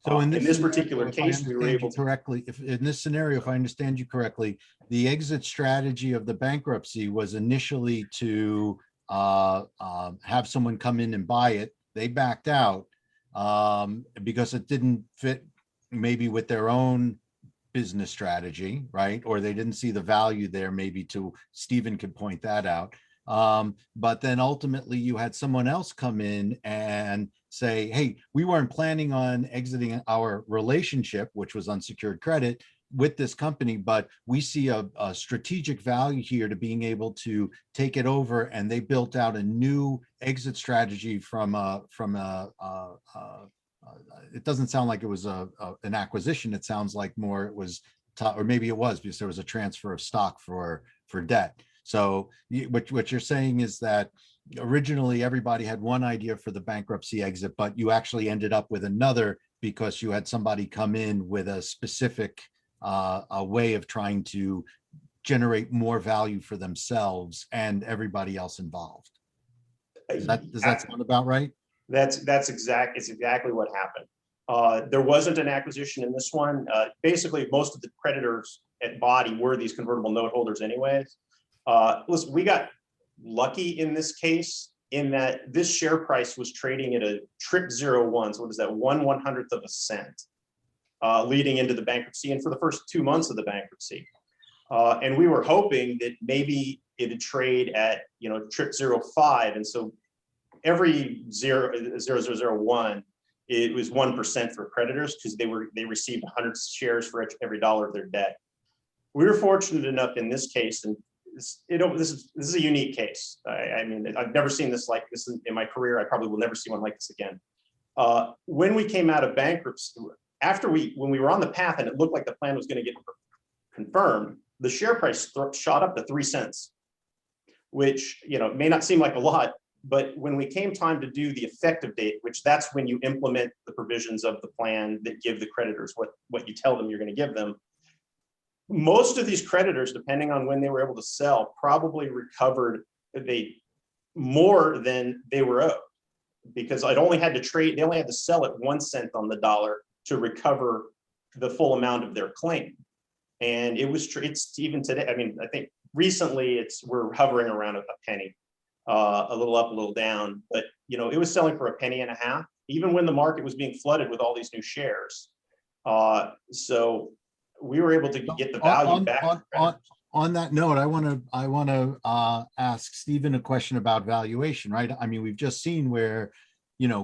So in this particular case, we were able to correctly, if in this scenario, if I understand you correctly, the exit strategy of the bankruptcy was initially to have someone come in and buy it. They backed out because it didn't fit maybe with their own business strategy, right? Or they didn't see the value there, maybe Stephen could point that out. But then ultimately you had someone else come in and say, hey, we weren't planning on exiting our relationship, which was unsecured credit, with this company, but we see a strategic value here to being able to take it over. And they built out a new exit strategy it doesn't sound like it was an acquisition. It sounds like more it was, or maybe it was because there was a transfer of stock for debt. So what you're saying is that originally everybody had one idea for the bankruptcy exit, but you actually ended up with another because you had somebody come in with a specific a way of trying to generate more value for themselves and everybody else involved. Does that sound about right? It's exactly what happened. There wasn't an acquisition in this one. Basically, most of the creditors at body were these convertible note holders anyways. Listen, we got lucky in this case in that this share price was trading at a trip 01. So what is that? 1/100th of a cent leading into the bankruptcy and for the first 2 months of the bankruptcy. And we were hoping that maybe it'd trade at, trip 05. And so every 0.0001, it was 1% for creditors because they received 100 shares for every dollar of their debt. We were fortunate enough in this case, and this is a unique case. I mean, I've never seen this like this in my career. I probably will never see one like this again. When we came out of bankruptcy, when we were on the path and it looked like the plan was going to get confirmed, the share price shot up to 3 cents, which may not seem like a lot, but when we came time to do the effective date, which that's when you implement the provisions of the plan that give the creditors what you tell them you're going to give them, most of these creditors, depending on when they were able to sell, probably recovered more than they were owed, because they only had to sell at 1 cent on the dollar to recover the full amount of their claim. And it's even today. I mean, I think recently we're hovering around a penny, a little up, a little down, but it was selling for 1.50 cents, even when the market was being flooded with all these new shares. So we were able to get the value back. On that note, I want to ask Stephen a question about valuation, right? I mean, we've just seen where,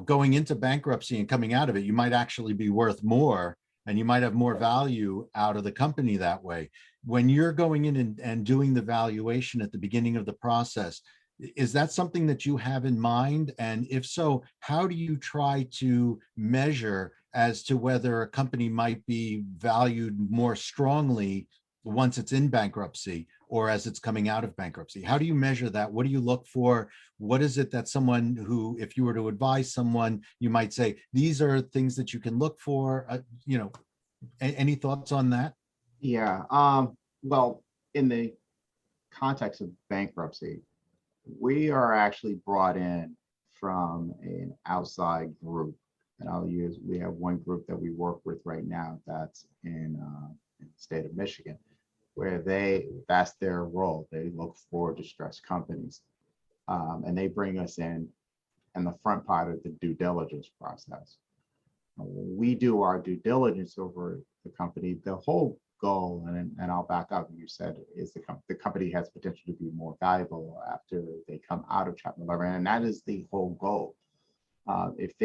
going into bankruptcy and coming out of it, you might actually be worth more and you might have more value out of the company that way. When you're going in and doing the valuation at the beginning of the process, is that something that you have in mind? And if so, how do you try to measure as to whether a company might be valued more strongly once it's in bankruptcy or as it's coming out of bankruptcy? How do you measure that? What do you look for? What is it that someone who, if you were to advise someone, you might say, these are things that you can look for, any thoughts on that? Yeah, well, in the context of bankruptcy, we are actually brought in from an outside group. And we have one group that we work with right now that's in the state of Michigan, where that's their role. They look for distressed companies. And they bring us in the front part of the due diligence process. We do our due diligence over the company. The whole goal, and I'll back up, you said, is the company has potential to be more valuable after they come out of Chapter 11, and that is the whole goal. If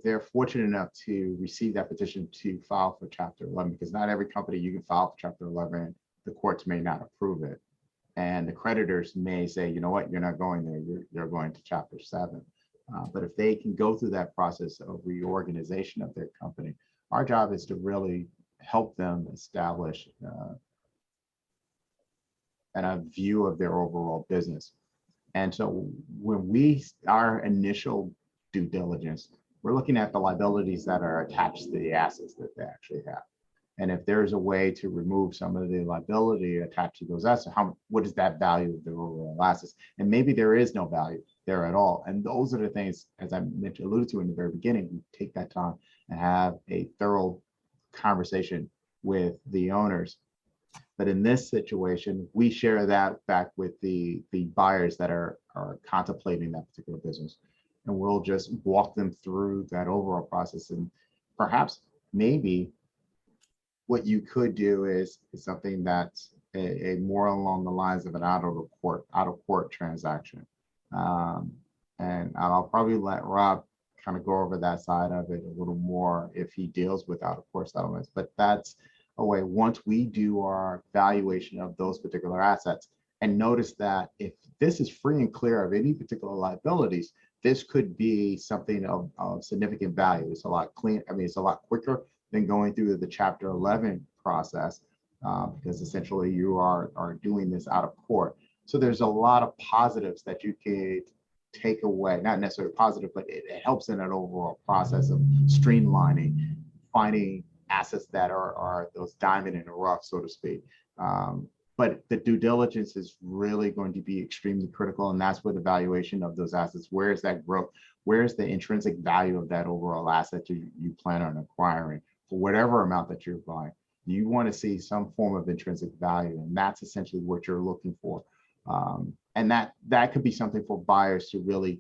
they're fortunate enough to receive that petition to file for Chapter 11, because not every company you can file for Chapter 11, the courts may not approve it. And the creditors may say, you know what, you're not going there, you're going to Chapter 7. But if they can go through that process of reorganization of their company, our job is to really help them establish a view of their overall business. And so when our initial due diligence, we're looking at the liabilities that are attached to the assets that they actually have. And if there's a way to remove some of the liability attached to those assets, what is that value of the overall assets? And maybe there is no value there at all. And those are the things, as I alluded to in the very beginning, we take that time and have a thorough conversation with the owners. But in this situation, we share that back with the buyers that are contemplating that particular business. And we'll just walk them through that overall process. And perhaps maybe what you could do is something that's a more along the lines of an out of court transaction. And I'll probably let Rob kind of go over that side of it a little more if he deals with out-of-court settlements. But that's a way, once we do our valuation of those particular assets and notice that if this is free and clear of any particular liabilities, this could be something of significant value. It's a lot clean. I mean, it's a lot quicker than going through the Chapter 11 process because essentially you are doing this out of court. So there's a lot of positives that you could take away, not necessarily positive, but it helps in an overall process of streamlining, finding assets that are those diamond in the rough, so to speak. But the due diligence is really going to be extremely critical. And that's where the valuation of those assets, where is that growth? Where is the intrinsic value of that overall asset you plan on acquiring for whatever amount that you're buying? You want to see some form of intrinsic value, and that's essentially what you're looking for. And that could be something for buyers to really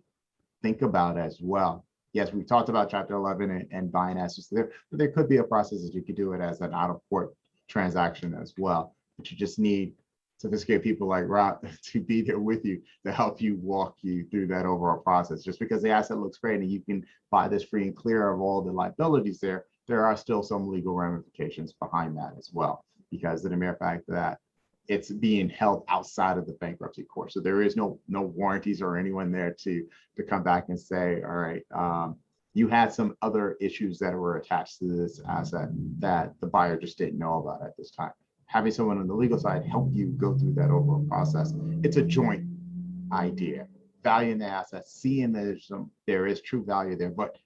think about as well. Yes, we've talked about Chapter 11 and buying assets there, but there could be a process that you could do it as an out-of-court transaction as well. But you just need sophisticated people like Rob to be there with you to help you walk you through that overall process. Just because the asset looks great and you can buy this free and clear of all the liabilities there are still some legal ramifications behind that as well, because of the mere fact that it's being held outside of the bankruptcy court. So there is no warranties or anyone there to come back and say, all right, you had some other issues that were attached to this asset that the buyer just didn't know about at this time. Having someone on the legal side help you go through that overall process. It's a joint idea. Valuing the asset, seeing that there is true value there, but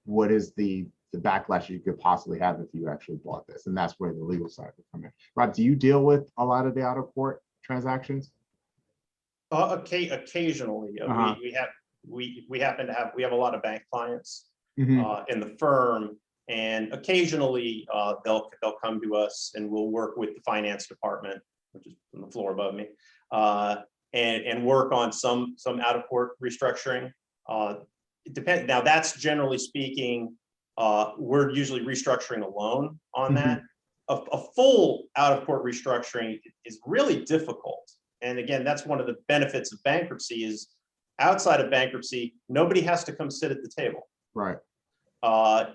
what is the backlash you could possibly have if you actually bought this? And that's where the legal side would come in. Rob, do you deal with a lot of the out-of-court transactions? Occasionally, we happen to have a lot of bank clients in the firm, and occasionally they'll come to us and we'll work with the finance department, which is on the floor above me, and work on some out-of-court restructuring. It depends. Now, that's generally speaking, we're usually restructuring a loan on that. A full out-of-court restructuring is really difficult. And again, that's one of the benefits of bankruptcy is outside of bankruptcy, nobody has to come sit at the table. Right.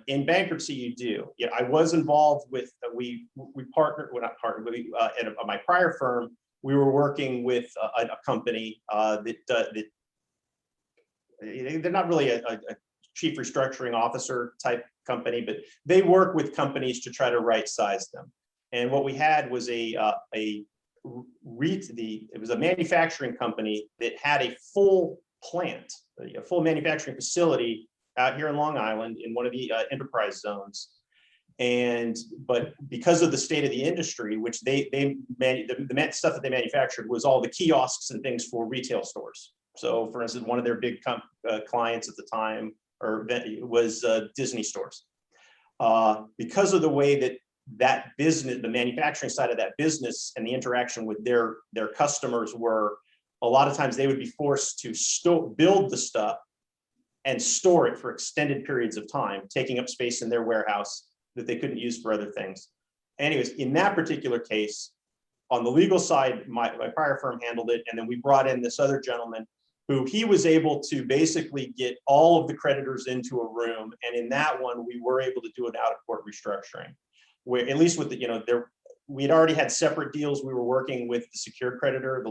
In bankruptcy, you do. Yeah, I was involved with, we partnered, well, not partnered, but at my prior firm, we were working with a company that they're not really a chief restructuring officer type company, but they work with companies to try to right size them. And what we had was it was a manufacturing company that had a full plant, a full manufacturing facility out here in Long Island in one of the enterprise zones. But because of the state of the industry, which the stuff that they manufactured was all the kiosks and things for retail stores. So for instance, one of their big clients at the time was Disney stores. Because of the way that business, the manufacturing side of that business and the interaction with their customers were, a lot of times they would be forced to build the stuff and store it for extended periods of time, taking up space in their warehouse that they couldn't use for other things. Anyways, in that particular case, on the legal side, my prior firm handled it, and then we brought in this other gentleman who he was able to basically get all of the creditors into a room, and in that one, we were able to do an out-of-court restructuring, where at least with the, we had already had separate deals. We were working with the secured creditor,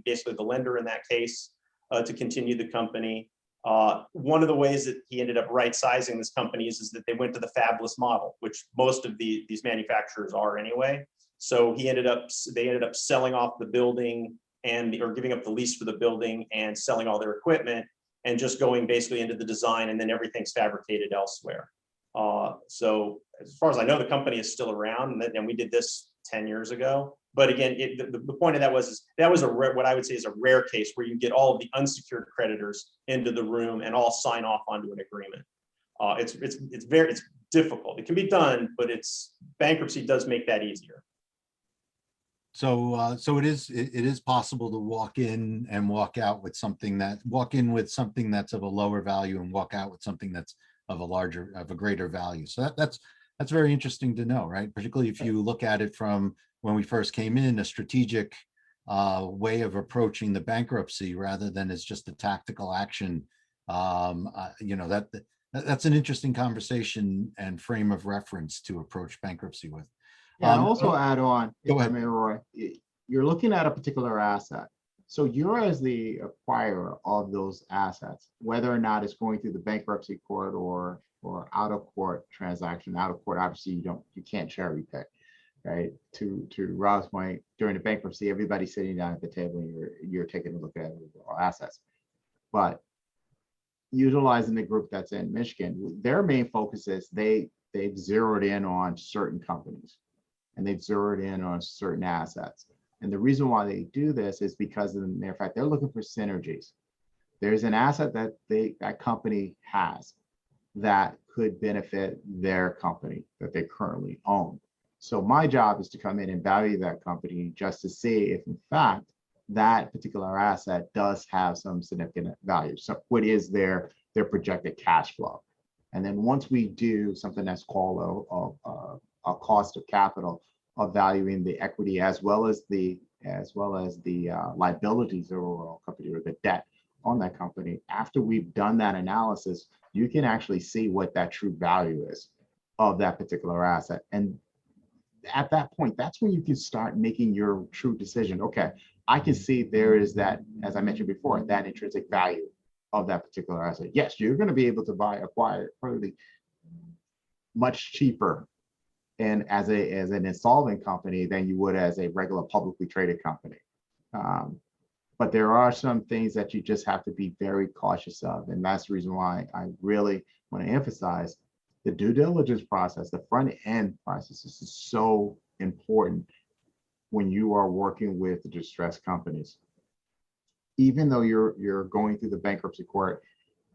basically the lender in that case, to continue the company. One of the ways that he ended up right-sizing this company is that they went to the fabless model, which most of these manufacturers are anyway. So they ended up selling off the building or giving up the lease for the building and selling all their equipment and just going basically into the design, and then everything's fabricated elsewhere. So as far as I know, the company is still around, and we did this 10 years ago. But again, the point of that was what I would say is a rare case where you get all of the unsecured creditors into the room and all sign off onto an agreement. It's difficult. It can be done, but bankruptcy does make that easier. So it is possible to walk in and walk with something that's of a lower value and walk out with something that's of a greater value. So that's very interesting to know, right? Particularly if you look at it from when we first came in, a strategic way of approaching the bankruptcy rather than as just a tactical action. That's an interesting conversation and frame of reference to approach bankruptcy with. Yeah, I'll also add on, go if I ahead. may, Roy, you're looking at a particular asset. So you're as the acquirer of those assets, whether or not it's going through the bankruptcy court or out of court transaction. Out of court, obviously you can't cherry pick, right? To Rob's point, during the bankruptcy, everybody's sitting down at the table and you're taking a look at all assets. But utilizing the group that's in Michigan, their main focus is they've zeroed in on certain companies and they've zeroed in on certain assets. And the reason why they do this is because of the mere fact they're looking for synergies. There's an asset that that company has that could benefit their company that they currently own. So my job is to come in and value that company just to see if in fact that particular asset does have some significant value. So what is their projected cash flow? And then once we do something that's called a cost of capital, of valuing the equity as well as the liabilities of the overall company or the debt on that company. After we've done that analysis, you can actually see what that true value is of that particular asset. And at that point, that's when you can start making your true decision. Okay, I can see there is that, as I mentioned before, that intrinsic value of that particular asset. Yes, you're going to be able to acquire probably much cheaper and as an insolvent company than you would as a regular publicly traded company. But there are some things that you just have to be very cautious of. And that's the reason why I really want to emphasize the due diligence process, the front end process is so important when you are working with distressed companies. Even though you're going through the bankruptcy court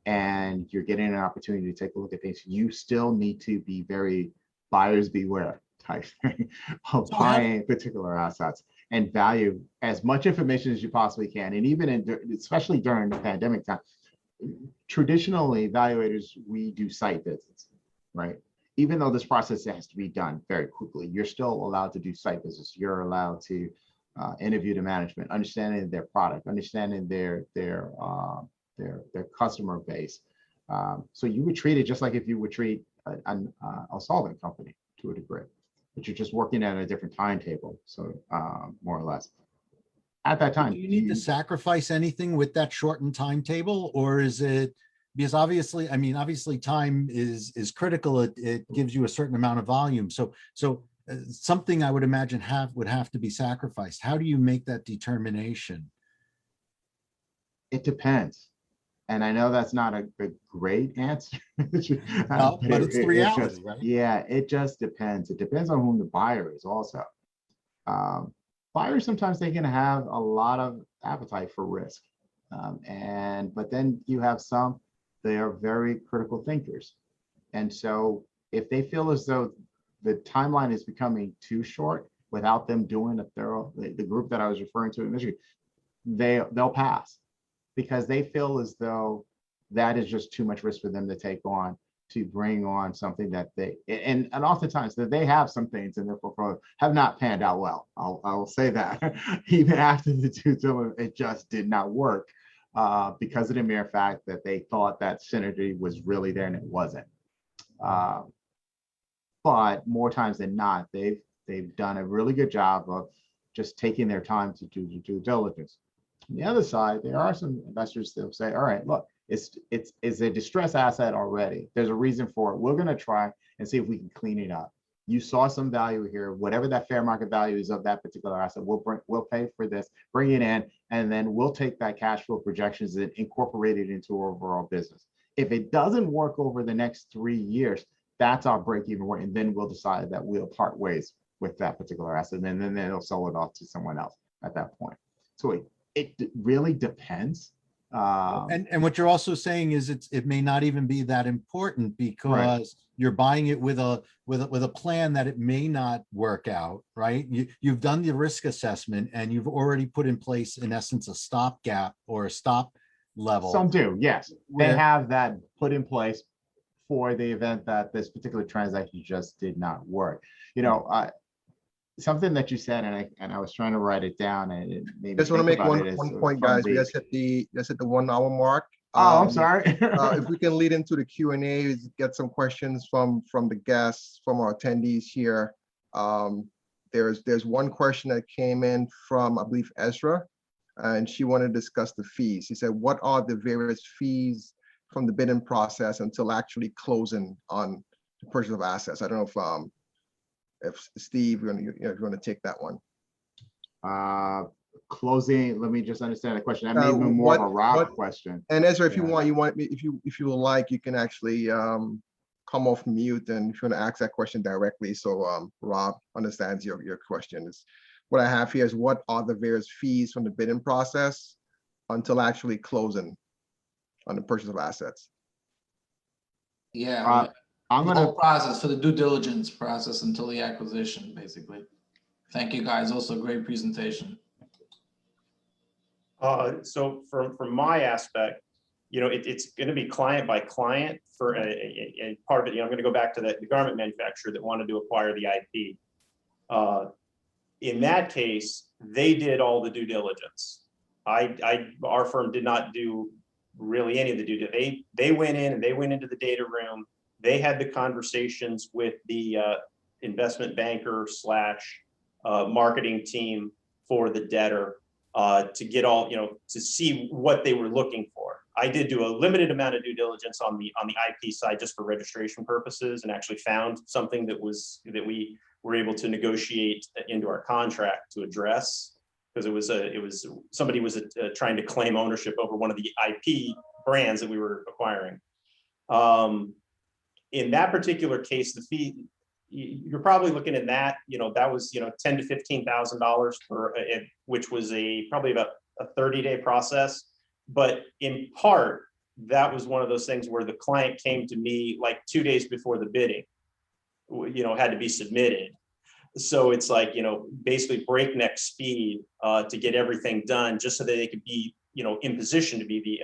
and you're getting an opportunity to take a look at things, you still need to be very buyers beware type thing of buying particular assets and value as much information as you possibly can. And even especially during the pandemic time, traditionally evaluators, we do site visits, right? Even though this process has to be done very quickly, you're still allowed to do site visits. You're allowed to interview the management, understanding their product, understanding their customer base. So you would treat it just like if you would treat a solvent company to a degree, but you're just working at a different timetable. So more or less at that time. Do you need to sacrifice anything with that shortened timetable, or is it, because obviously, I mean, obviously time is critical. It gives you a certain amount of volume. So something I would imagine would have to be sacrificed. How do you make that determination? It depends. And I know that's not a great answer. No, but it's the reality, right? Yeah, it just depends. It depends on whom the buyer is also. Buyers, sometimes they can have a lot of appetite for risk. But then you have some, they are very critical thinkers. And so if they feel as though the timeline is becoming too short without them doing a thorough, the group that I was referring to in Michigan, they'll pass, because they feel as though that is just too much risk for them to take on, to bring on something that and oftentimes that they have some things in their portfolio have not panned out well. I will say that even after the due diligence, it just did not work because of the mere fact that they thought that synergy was really there and it wasn't. But more times than not, they've done a really good job of just taking their time to do the due diligence. On the other side, there are some investors that will say, all right, look, it's a distressed asset already. There's a reason for it. We're going to try and see if we can clean it up. You saw some value here, whatever that fair market value is of that particular asset, we'll pay for this, bring it in, and then we'll take that cash flow projections and incorporate it into our overall business. If it doesn't work over the next 3 years, that's our break-even point, and then we'll decide that we'll part ways with that particular asset, and then they'll sell it off to someone else at that point. So it really depends. And what you're also saying is it may not even be that important, because Right. You're buying it with a plan that it may not work out, right? You've done the risk assessment and you've already put in place, in essence, a stopgap or a stop level. Some do, yes. They Where- have that put in place for the event that this particular transaction just did not work. You know, something that you said, and I was trying to write it down, and it made me Just want to think make about it, is one point, from guys. We the- just hit the 1 hour mark. Oh, I'm Um, sorry. if we can lead into the Q&A, get some questions from the guests, from our attendees here. There's one question that came in from, I believe, Ezra, and she wanted to discuss the fees. She said, what are the various fees from the bidding process until actually closing on the purchase of assets? I don't know if Steve, if you want to take that one. Closing, let me just understand the question. That may be more of a Rob question. And Ezra, if you Yeah. want me, if you would like, you can actually come off mute, and if you want to ask that question directly, so Rob understands your question. Is what I have here is, what are the various fees from the bidding process until actually closing on the purchase of assets? Yeah, I'm the gonna whole process for the due diligence process until the acquisition, basically. Thank you, guys. Also, great presentation. So from my aspect, it's going to be client by client for a part of it. I'm going to go back to the garment manufacturer that wanted to acquire the IP. In that case, they did all the due diligence. Our firm did not do really any of the due diligence. They went in and they went into the data room. They had the conversations with the investment banker / marketing team for the debtor to get all, to see what they were looking for. I did do a limited amount of due diligence on the IP side just for registration purposes, and actually found something that we were able to negotiate into our contract to address, because somebody was trying to claim ownership over one of the IP brands that we were acquiring. In that particular case, the fee, you're probably looking at that, that was, $10,000 to $15,000 for which was probably about a 30-day process. But in part, that was one of those things where the client came to me like 2 days before the bidding, had to be submitted. So it's like, basically breakneck speed to get everything done, just so that they could be, in position to be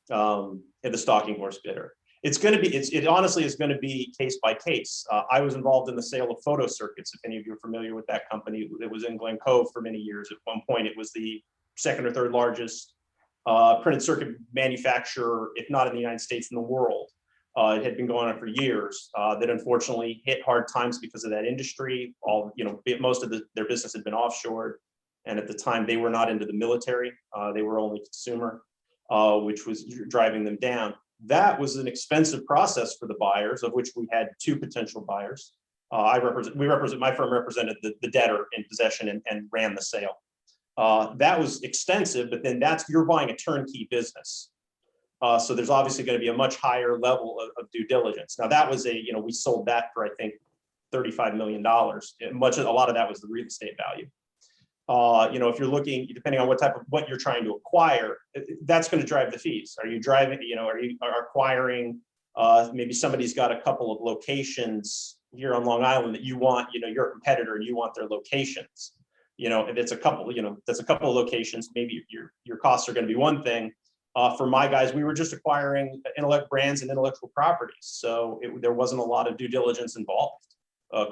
the stalking horse bidder. It honestly is going to be case by case. I was involved in the sale of Photo Circuits. If any of you are familiar with that company, it was in Glen Cove for many years. At one point, it was the second or third largest printed circuit manufacturer, if not in the United States, in the world. It had been going on for years. That unfortunately hit hard times because of that industry. Most of their business had been offshored, and at the time they were not into the military. They were only consumer, which was driving them down. That was an expensive process for the buyers, of which we had 2 potential buyers. My firm represented the debtor in possession and ran the sale. That was extensive, but then you're buying a turnkey business. So there's obviously going to be a much higher level of due diligence. Now that was we sold that for, I think, $35 million. A lot of that was the real estate value. If you're looking, depending on what you're trying to acquire, that's going to drive the fees. Are you driving, are you acquiring, maybe somebody's got a couple of locations here on Long Island that you want, you're a competitor and you want their locations. If it's a couple, that's a couple of locations, maybe your costs are going to be one thing. For my guys, we were just acquiring brands and intellectual properties. So there wasn't a lot of due diligence involved.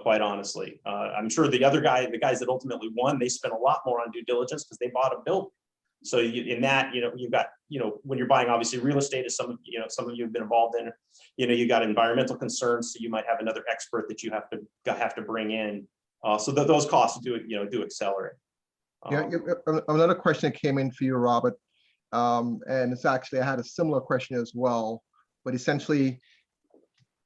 Quite honestly, I'm sure the guys that ultimately won, they spent a lot more on due diligence because they bought a building. So you've got, when you're buying obviously real estate, as some of you have been involved in, you got environmental concerns, so you might have another expert that you have to bring in. So those costs do accelerate. Another question came in for you, Robert, and it's actually, I had a similar question as well, but essentially,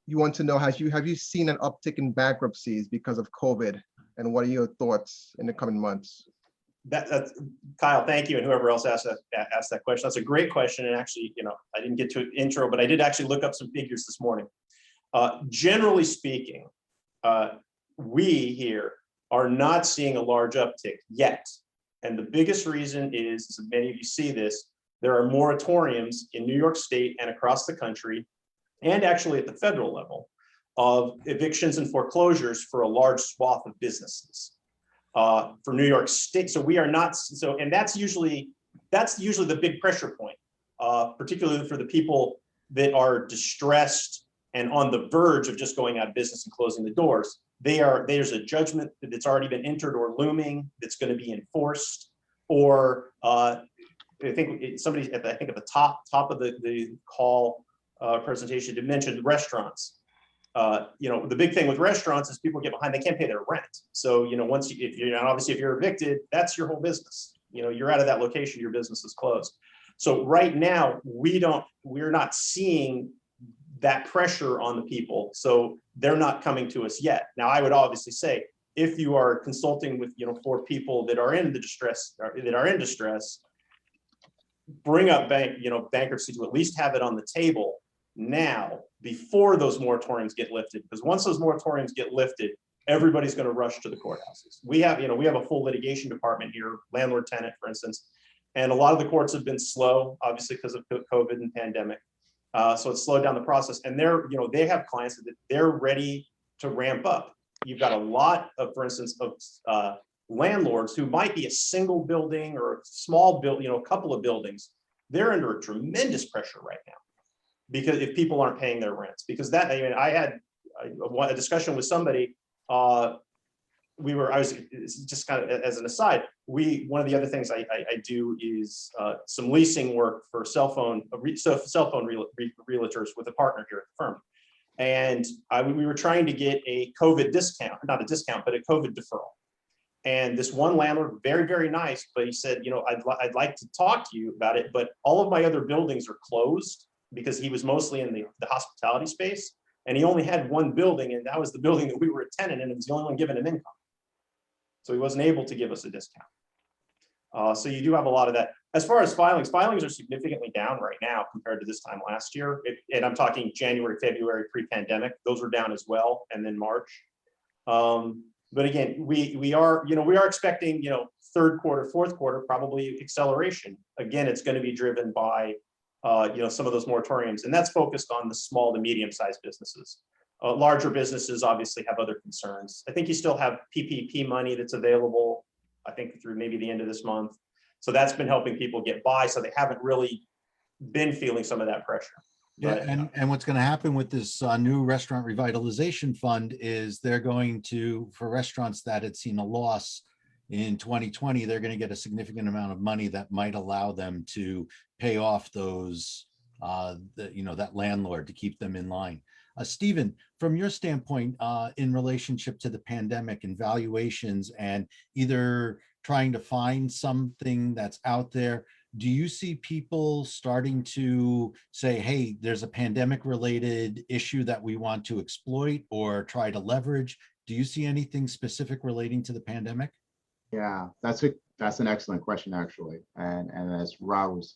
you want to know, have you seen an uptick in bankruptcies because of COVID, and what are your thoughts in the coming months? That's Kyle, thank you, and whoever else asked that question. That's a great question, and actually, I didn't get to intro, but I did actually look up some figures this morning. Generally speaking, we here are not seeing a large uptick yet, and the biggest reason is, as many of you see this, there are moratoriums in New York State and across the country, and actually at the federal level, of evictions and foreclosures for a large swath of businesses. For New York State, so we are not, and that's usually the big pressure point, particularly for the people that are distressed and on the verge of just going out of business and closing the doors. There's a judgment that's already been entered or looming that's going to be enforced, or I think somebody at the top of the call presentation did mention restaurants. The big thing with restaurants is people get behind, they can't pay their rent. So, obviously if you're evicted, that's your whole business. You're out of that location, your business is closed. So right now we're not seeing that pressure on the people. So they're not coming to us yet. Now, I would obviously say, if you are consulting with, for people that are in distress, bring up bankruptcy to at least have it on the table now before those moratoriums get lifted. Because once those moratoriums get lifted, everybody's going to rush to the courthouses. We have a full litigation department here, landlord tenant, for instance, and a lot of the courts have been slow, obviously because of COVID and pandemic. So it's slowed down the process, and they have clients that they're ready to ramp up. You've got a lot of, for instance, of landlords who might be a single building or a small building, a couple of buildings. They're under a tremendous pressure right now because if people aren't paying their rents, because I had a discussion with somebody. I was just kind of as an aside. One of the other things I do is some leasing work for cell phone realtors with a partner here at the firm. And we were trying to get a COVID discount, not a discount, but a COVID deferral. And this one landlord, very, very nice, but he said, I'd like to talk to you about it, but all of my other buildings are closed, because he was mostly in the hospitality space. And he only had one building, and that was the building that we were a tenant in, and it was the only one given an income. So he wasn't able to give us a discount. So you do have a lot of that. As far as filings are significantly down right now compared to this time last year. And I'm talking January, February, pre-pandemic. Those were down as well, and then March. But again, we are expecting, third quarter, fourth quarter, probably acceleration. Again, it's going to be driven by, some of those moratoriums, and that's focused on the small to medium-sized businesses. Larger businesses obviously have other concerns. I think you still have PPP money that's available, I think through maybe the end of this month. So that's been helping people get by. So they haven't really been feeling some of that pressure. Yeah, and what's going to happen with this new restaurant revitalization fund is they're going to, for restaurants that had seen a loss in 2020, they're going to get a significant amount of money that might allow them to pay off those, that landlord, to keep them in line. Stephen, from your standpoint, in relationship to the pandemic and valuations and either trying to find something that's out there, do you see people starting to say, hey, there's a pandemic related issue that we want to exploit or try to leverage? Do you see anything specific relating to the pandemic? Yeah, that's an excellent question, actually. And as Rob was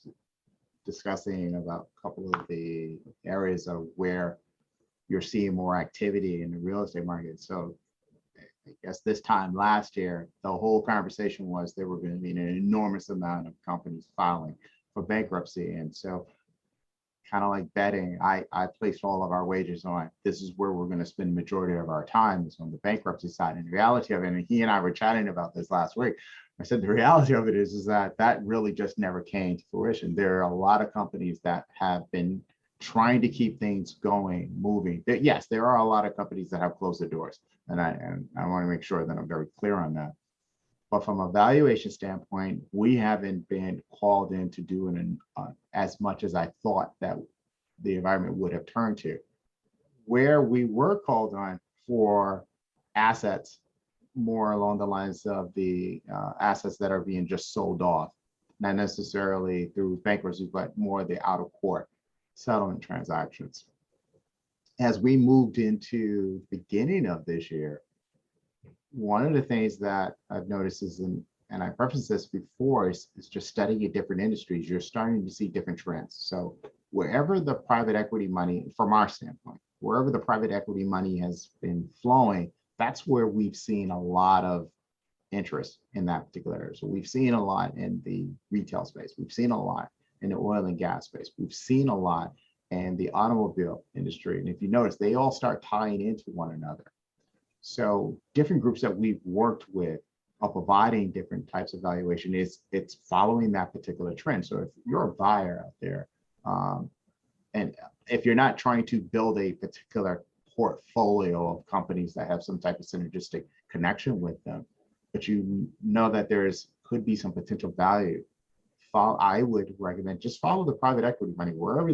discussing about a couple of the areas of where you're seeing more activity in the real estate market. So I guess this time last year, the whole conversation was there were going to be an enormous amount of companies filing for bankruptcy. And so kind of like betting, I placed all of our wagers on this is where we're going to spend the majority of our time, is on the bankruptcy side. And the reality of it, and he and I were chatting about this last week, I said the reality of it is that really just never came to fruition. There are a lot of companies that have been trying to keep things going, moving. Yes, there are a lot of companies that have closed their doors. And I want to make sure that I'm very clear on that. But from a valuation standpoint, we haven't been called in to do as much as I thought that the environment would have turned to. Where we were called on for assets, more along the lines of the assets that are being just sold off, not necessarily through bankruptcy, but more the out of court settlement transactions. As we moved into the beginning of this year, one of the things that I've noticed is, and I referenced this before, is just studying different industries, you're starting to see different trends. So wherever the private equity money, from our standpoint, wherever the private equity money has been flowing, that's where we've seen a lot of interest in that particular area. So we've seen a lot in the retail space. We've seen a lot in the oil and gas space. We've seen a lot in the automobile industry. And if you notice, they all start tying into one another. So different groups that we've worked with are providing different types of valuation. It's following that particular trend. So if you're a buyer out there, and if you're not trying to build a particular portfolio of companies that have some type of synergistic connection with them, but you know that could be some potential value follow, I would recommend just follow the private equity money wherever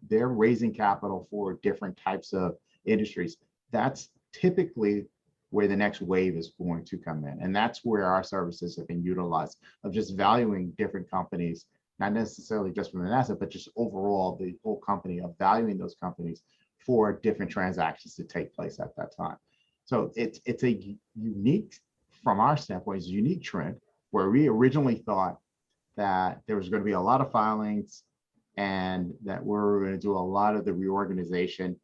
they're raising capital for different types of industries. That's typically where the next wave is going to come in. And that's where our services have been utilized, of just valuing different companies, not necessarily just from an asset, but just overall the whole company, of valuing those companies for different transactions to take place at that time. So it's a unique, from our standpoint, it's a unique trend where we originally thought that there was going to be a lot of filings and that we're going to do a lot of the reorganization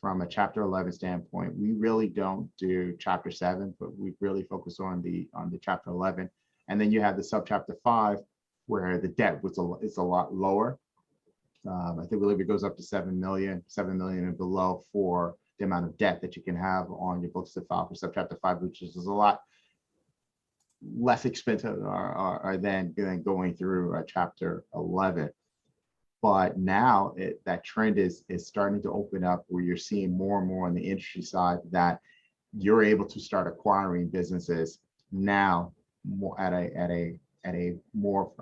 from a Chapter 11 standpoint. We really don't do Chapter 7, but we really focus on the Chapter 11. And then you have the Subchapter 5, where the debt is a lot lower. I think believe it goes up to 7 million and below for the amount of debt that you can have on your books to file for Subchapter 5, which is a lot less expensive than going through Chapter 11. But now that trend is starting to open up, where you're seeing more and more on the industry side that you're able to start acquiring businesses now more at a more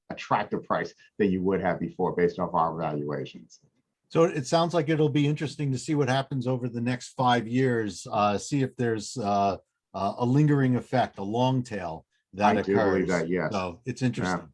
attractive price than you would have before, based off our valuations. So it sounds like it'll be interesting to see what happens over the next 5 years, see if there's a lingering effect, a long tail that I do believe occurs. that, yes. So it's interesting.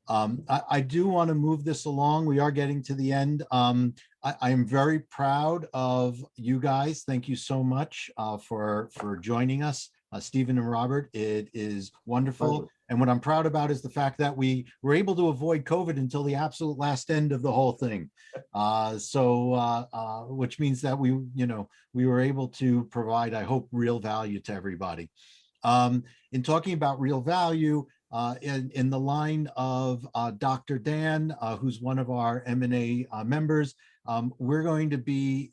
I do want to move this along. We are getting to the end. I am very proud of you guys. Thank you so much for joining us, Stephen and Robert. It is wonderful. Pleasure. And what I'm proud about is the fact that we were able to avoid COVID until the absolute last end of the whole thing. Which means that we were able to provide, I hope, real value to everybody. In talking about real value, in the line of Dr. Dan, who's one of our Eminae members, we're going to be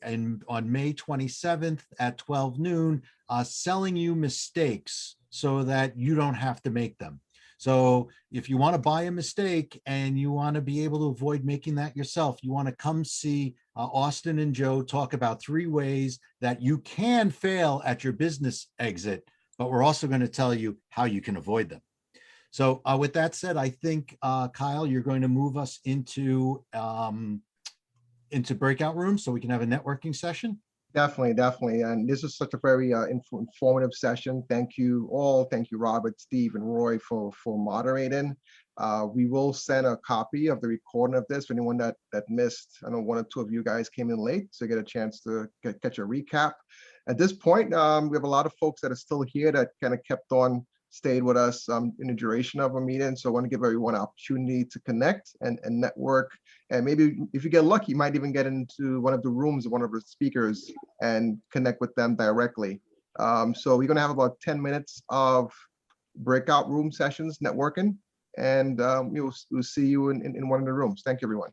on May 27th at 12 noon, selling you mistakes so that you don't have to make them. So if you want to buy a mistake and you want to be able to avoid making that yourself, you want to come see Austin and Joe talk about 3 ways that you can fail at your business exit, but we're also going to tell you how you can avoid them. So with that said, I think, Kyle, you're going to move us into breakout rooms so we can have a networking session. Definitely. And this is such a very informative session. Thank you all. Thank you, Robert, Steve, and Roy for moderating. We will send a copy of the recording of this for anyone that missed. I know 1 or 2 of you guys came in late, so get a chance to catch a recap. At this point, we have a lot of folks that are still here that kind of stayed with us in the duration of a meeting. So I want to give everyone an opportunity to connect and network. And maybe if you get lucky, you might even get into one of the rooms of one of the speakers and connect with them directly. So we're going to have about 10 minutes of breakout room sessions, networking, and we'll see you in one of the rooms. Thank you, everyone.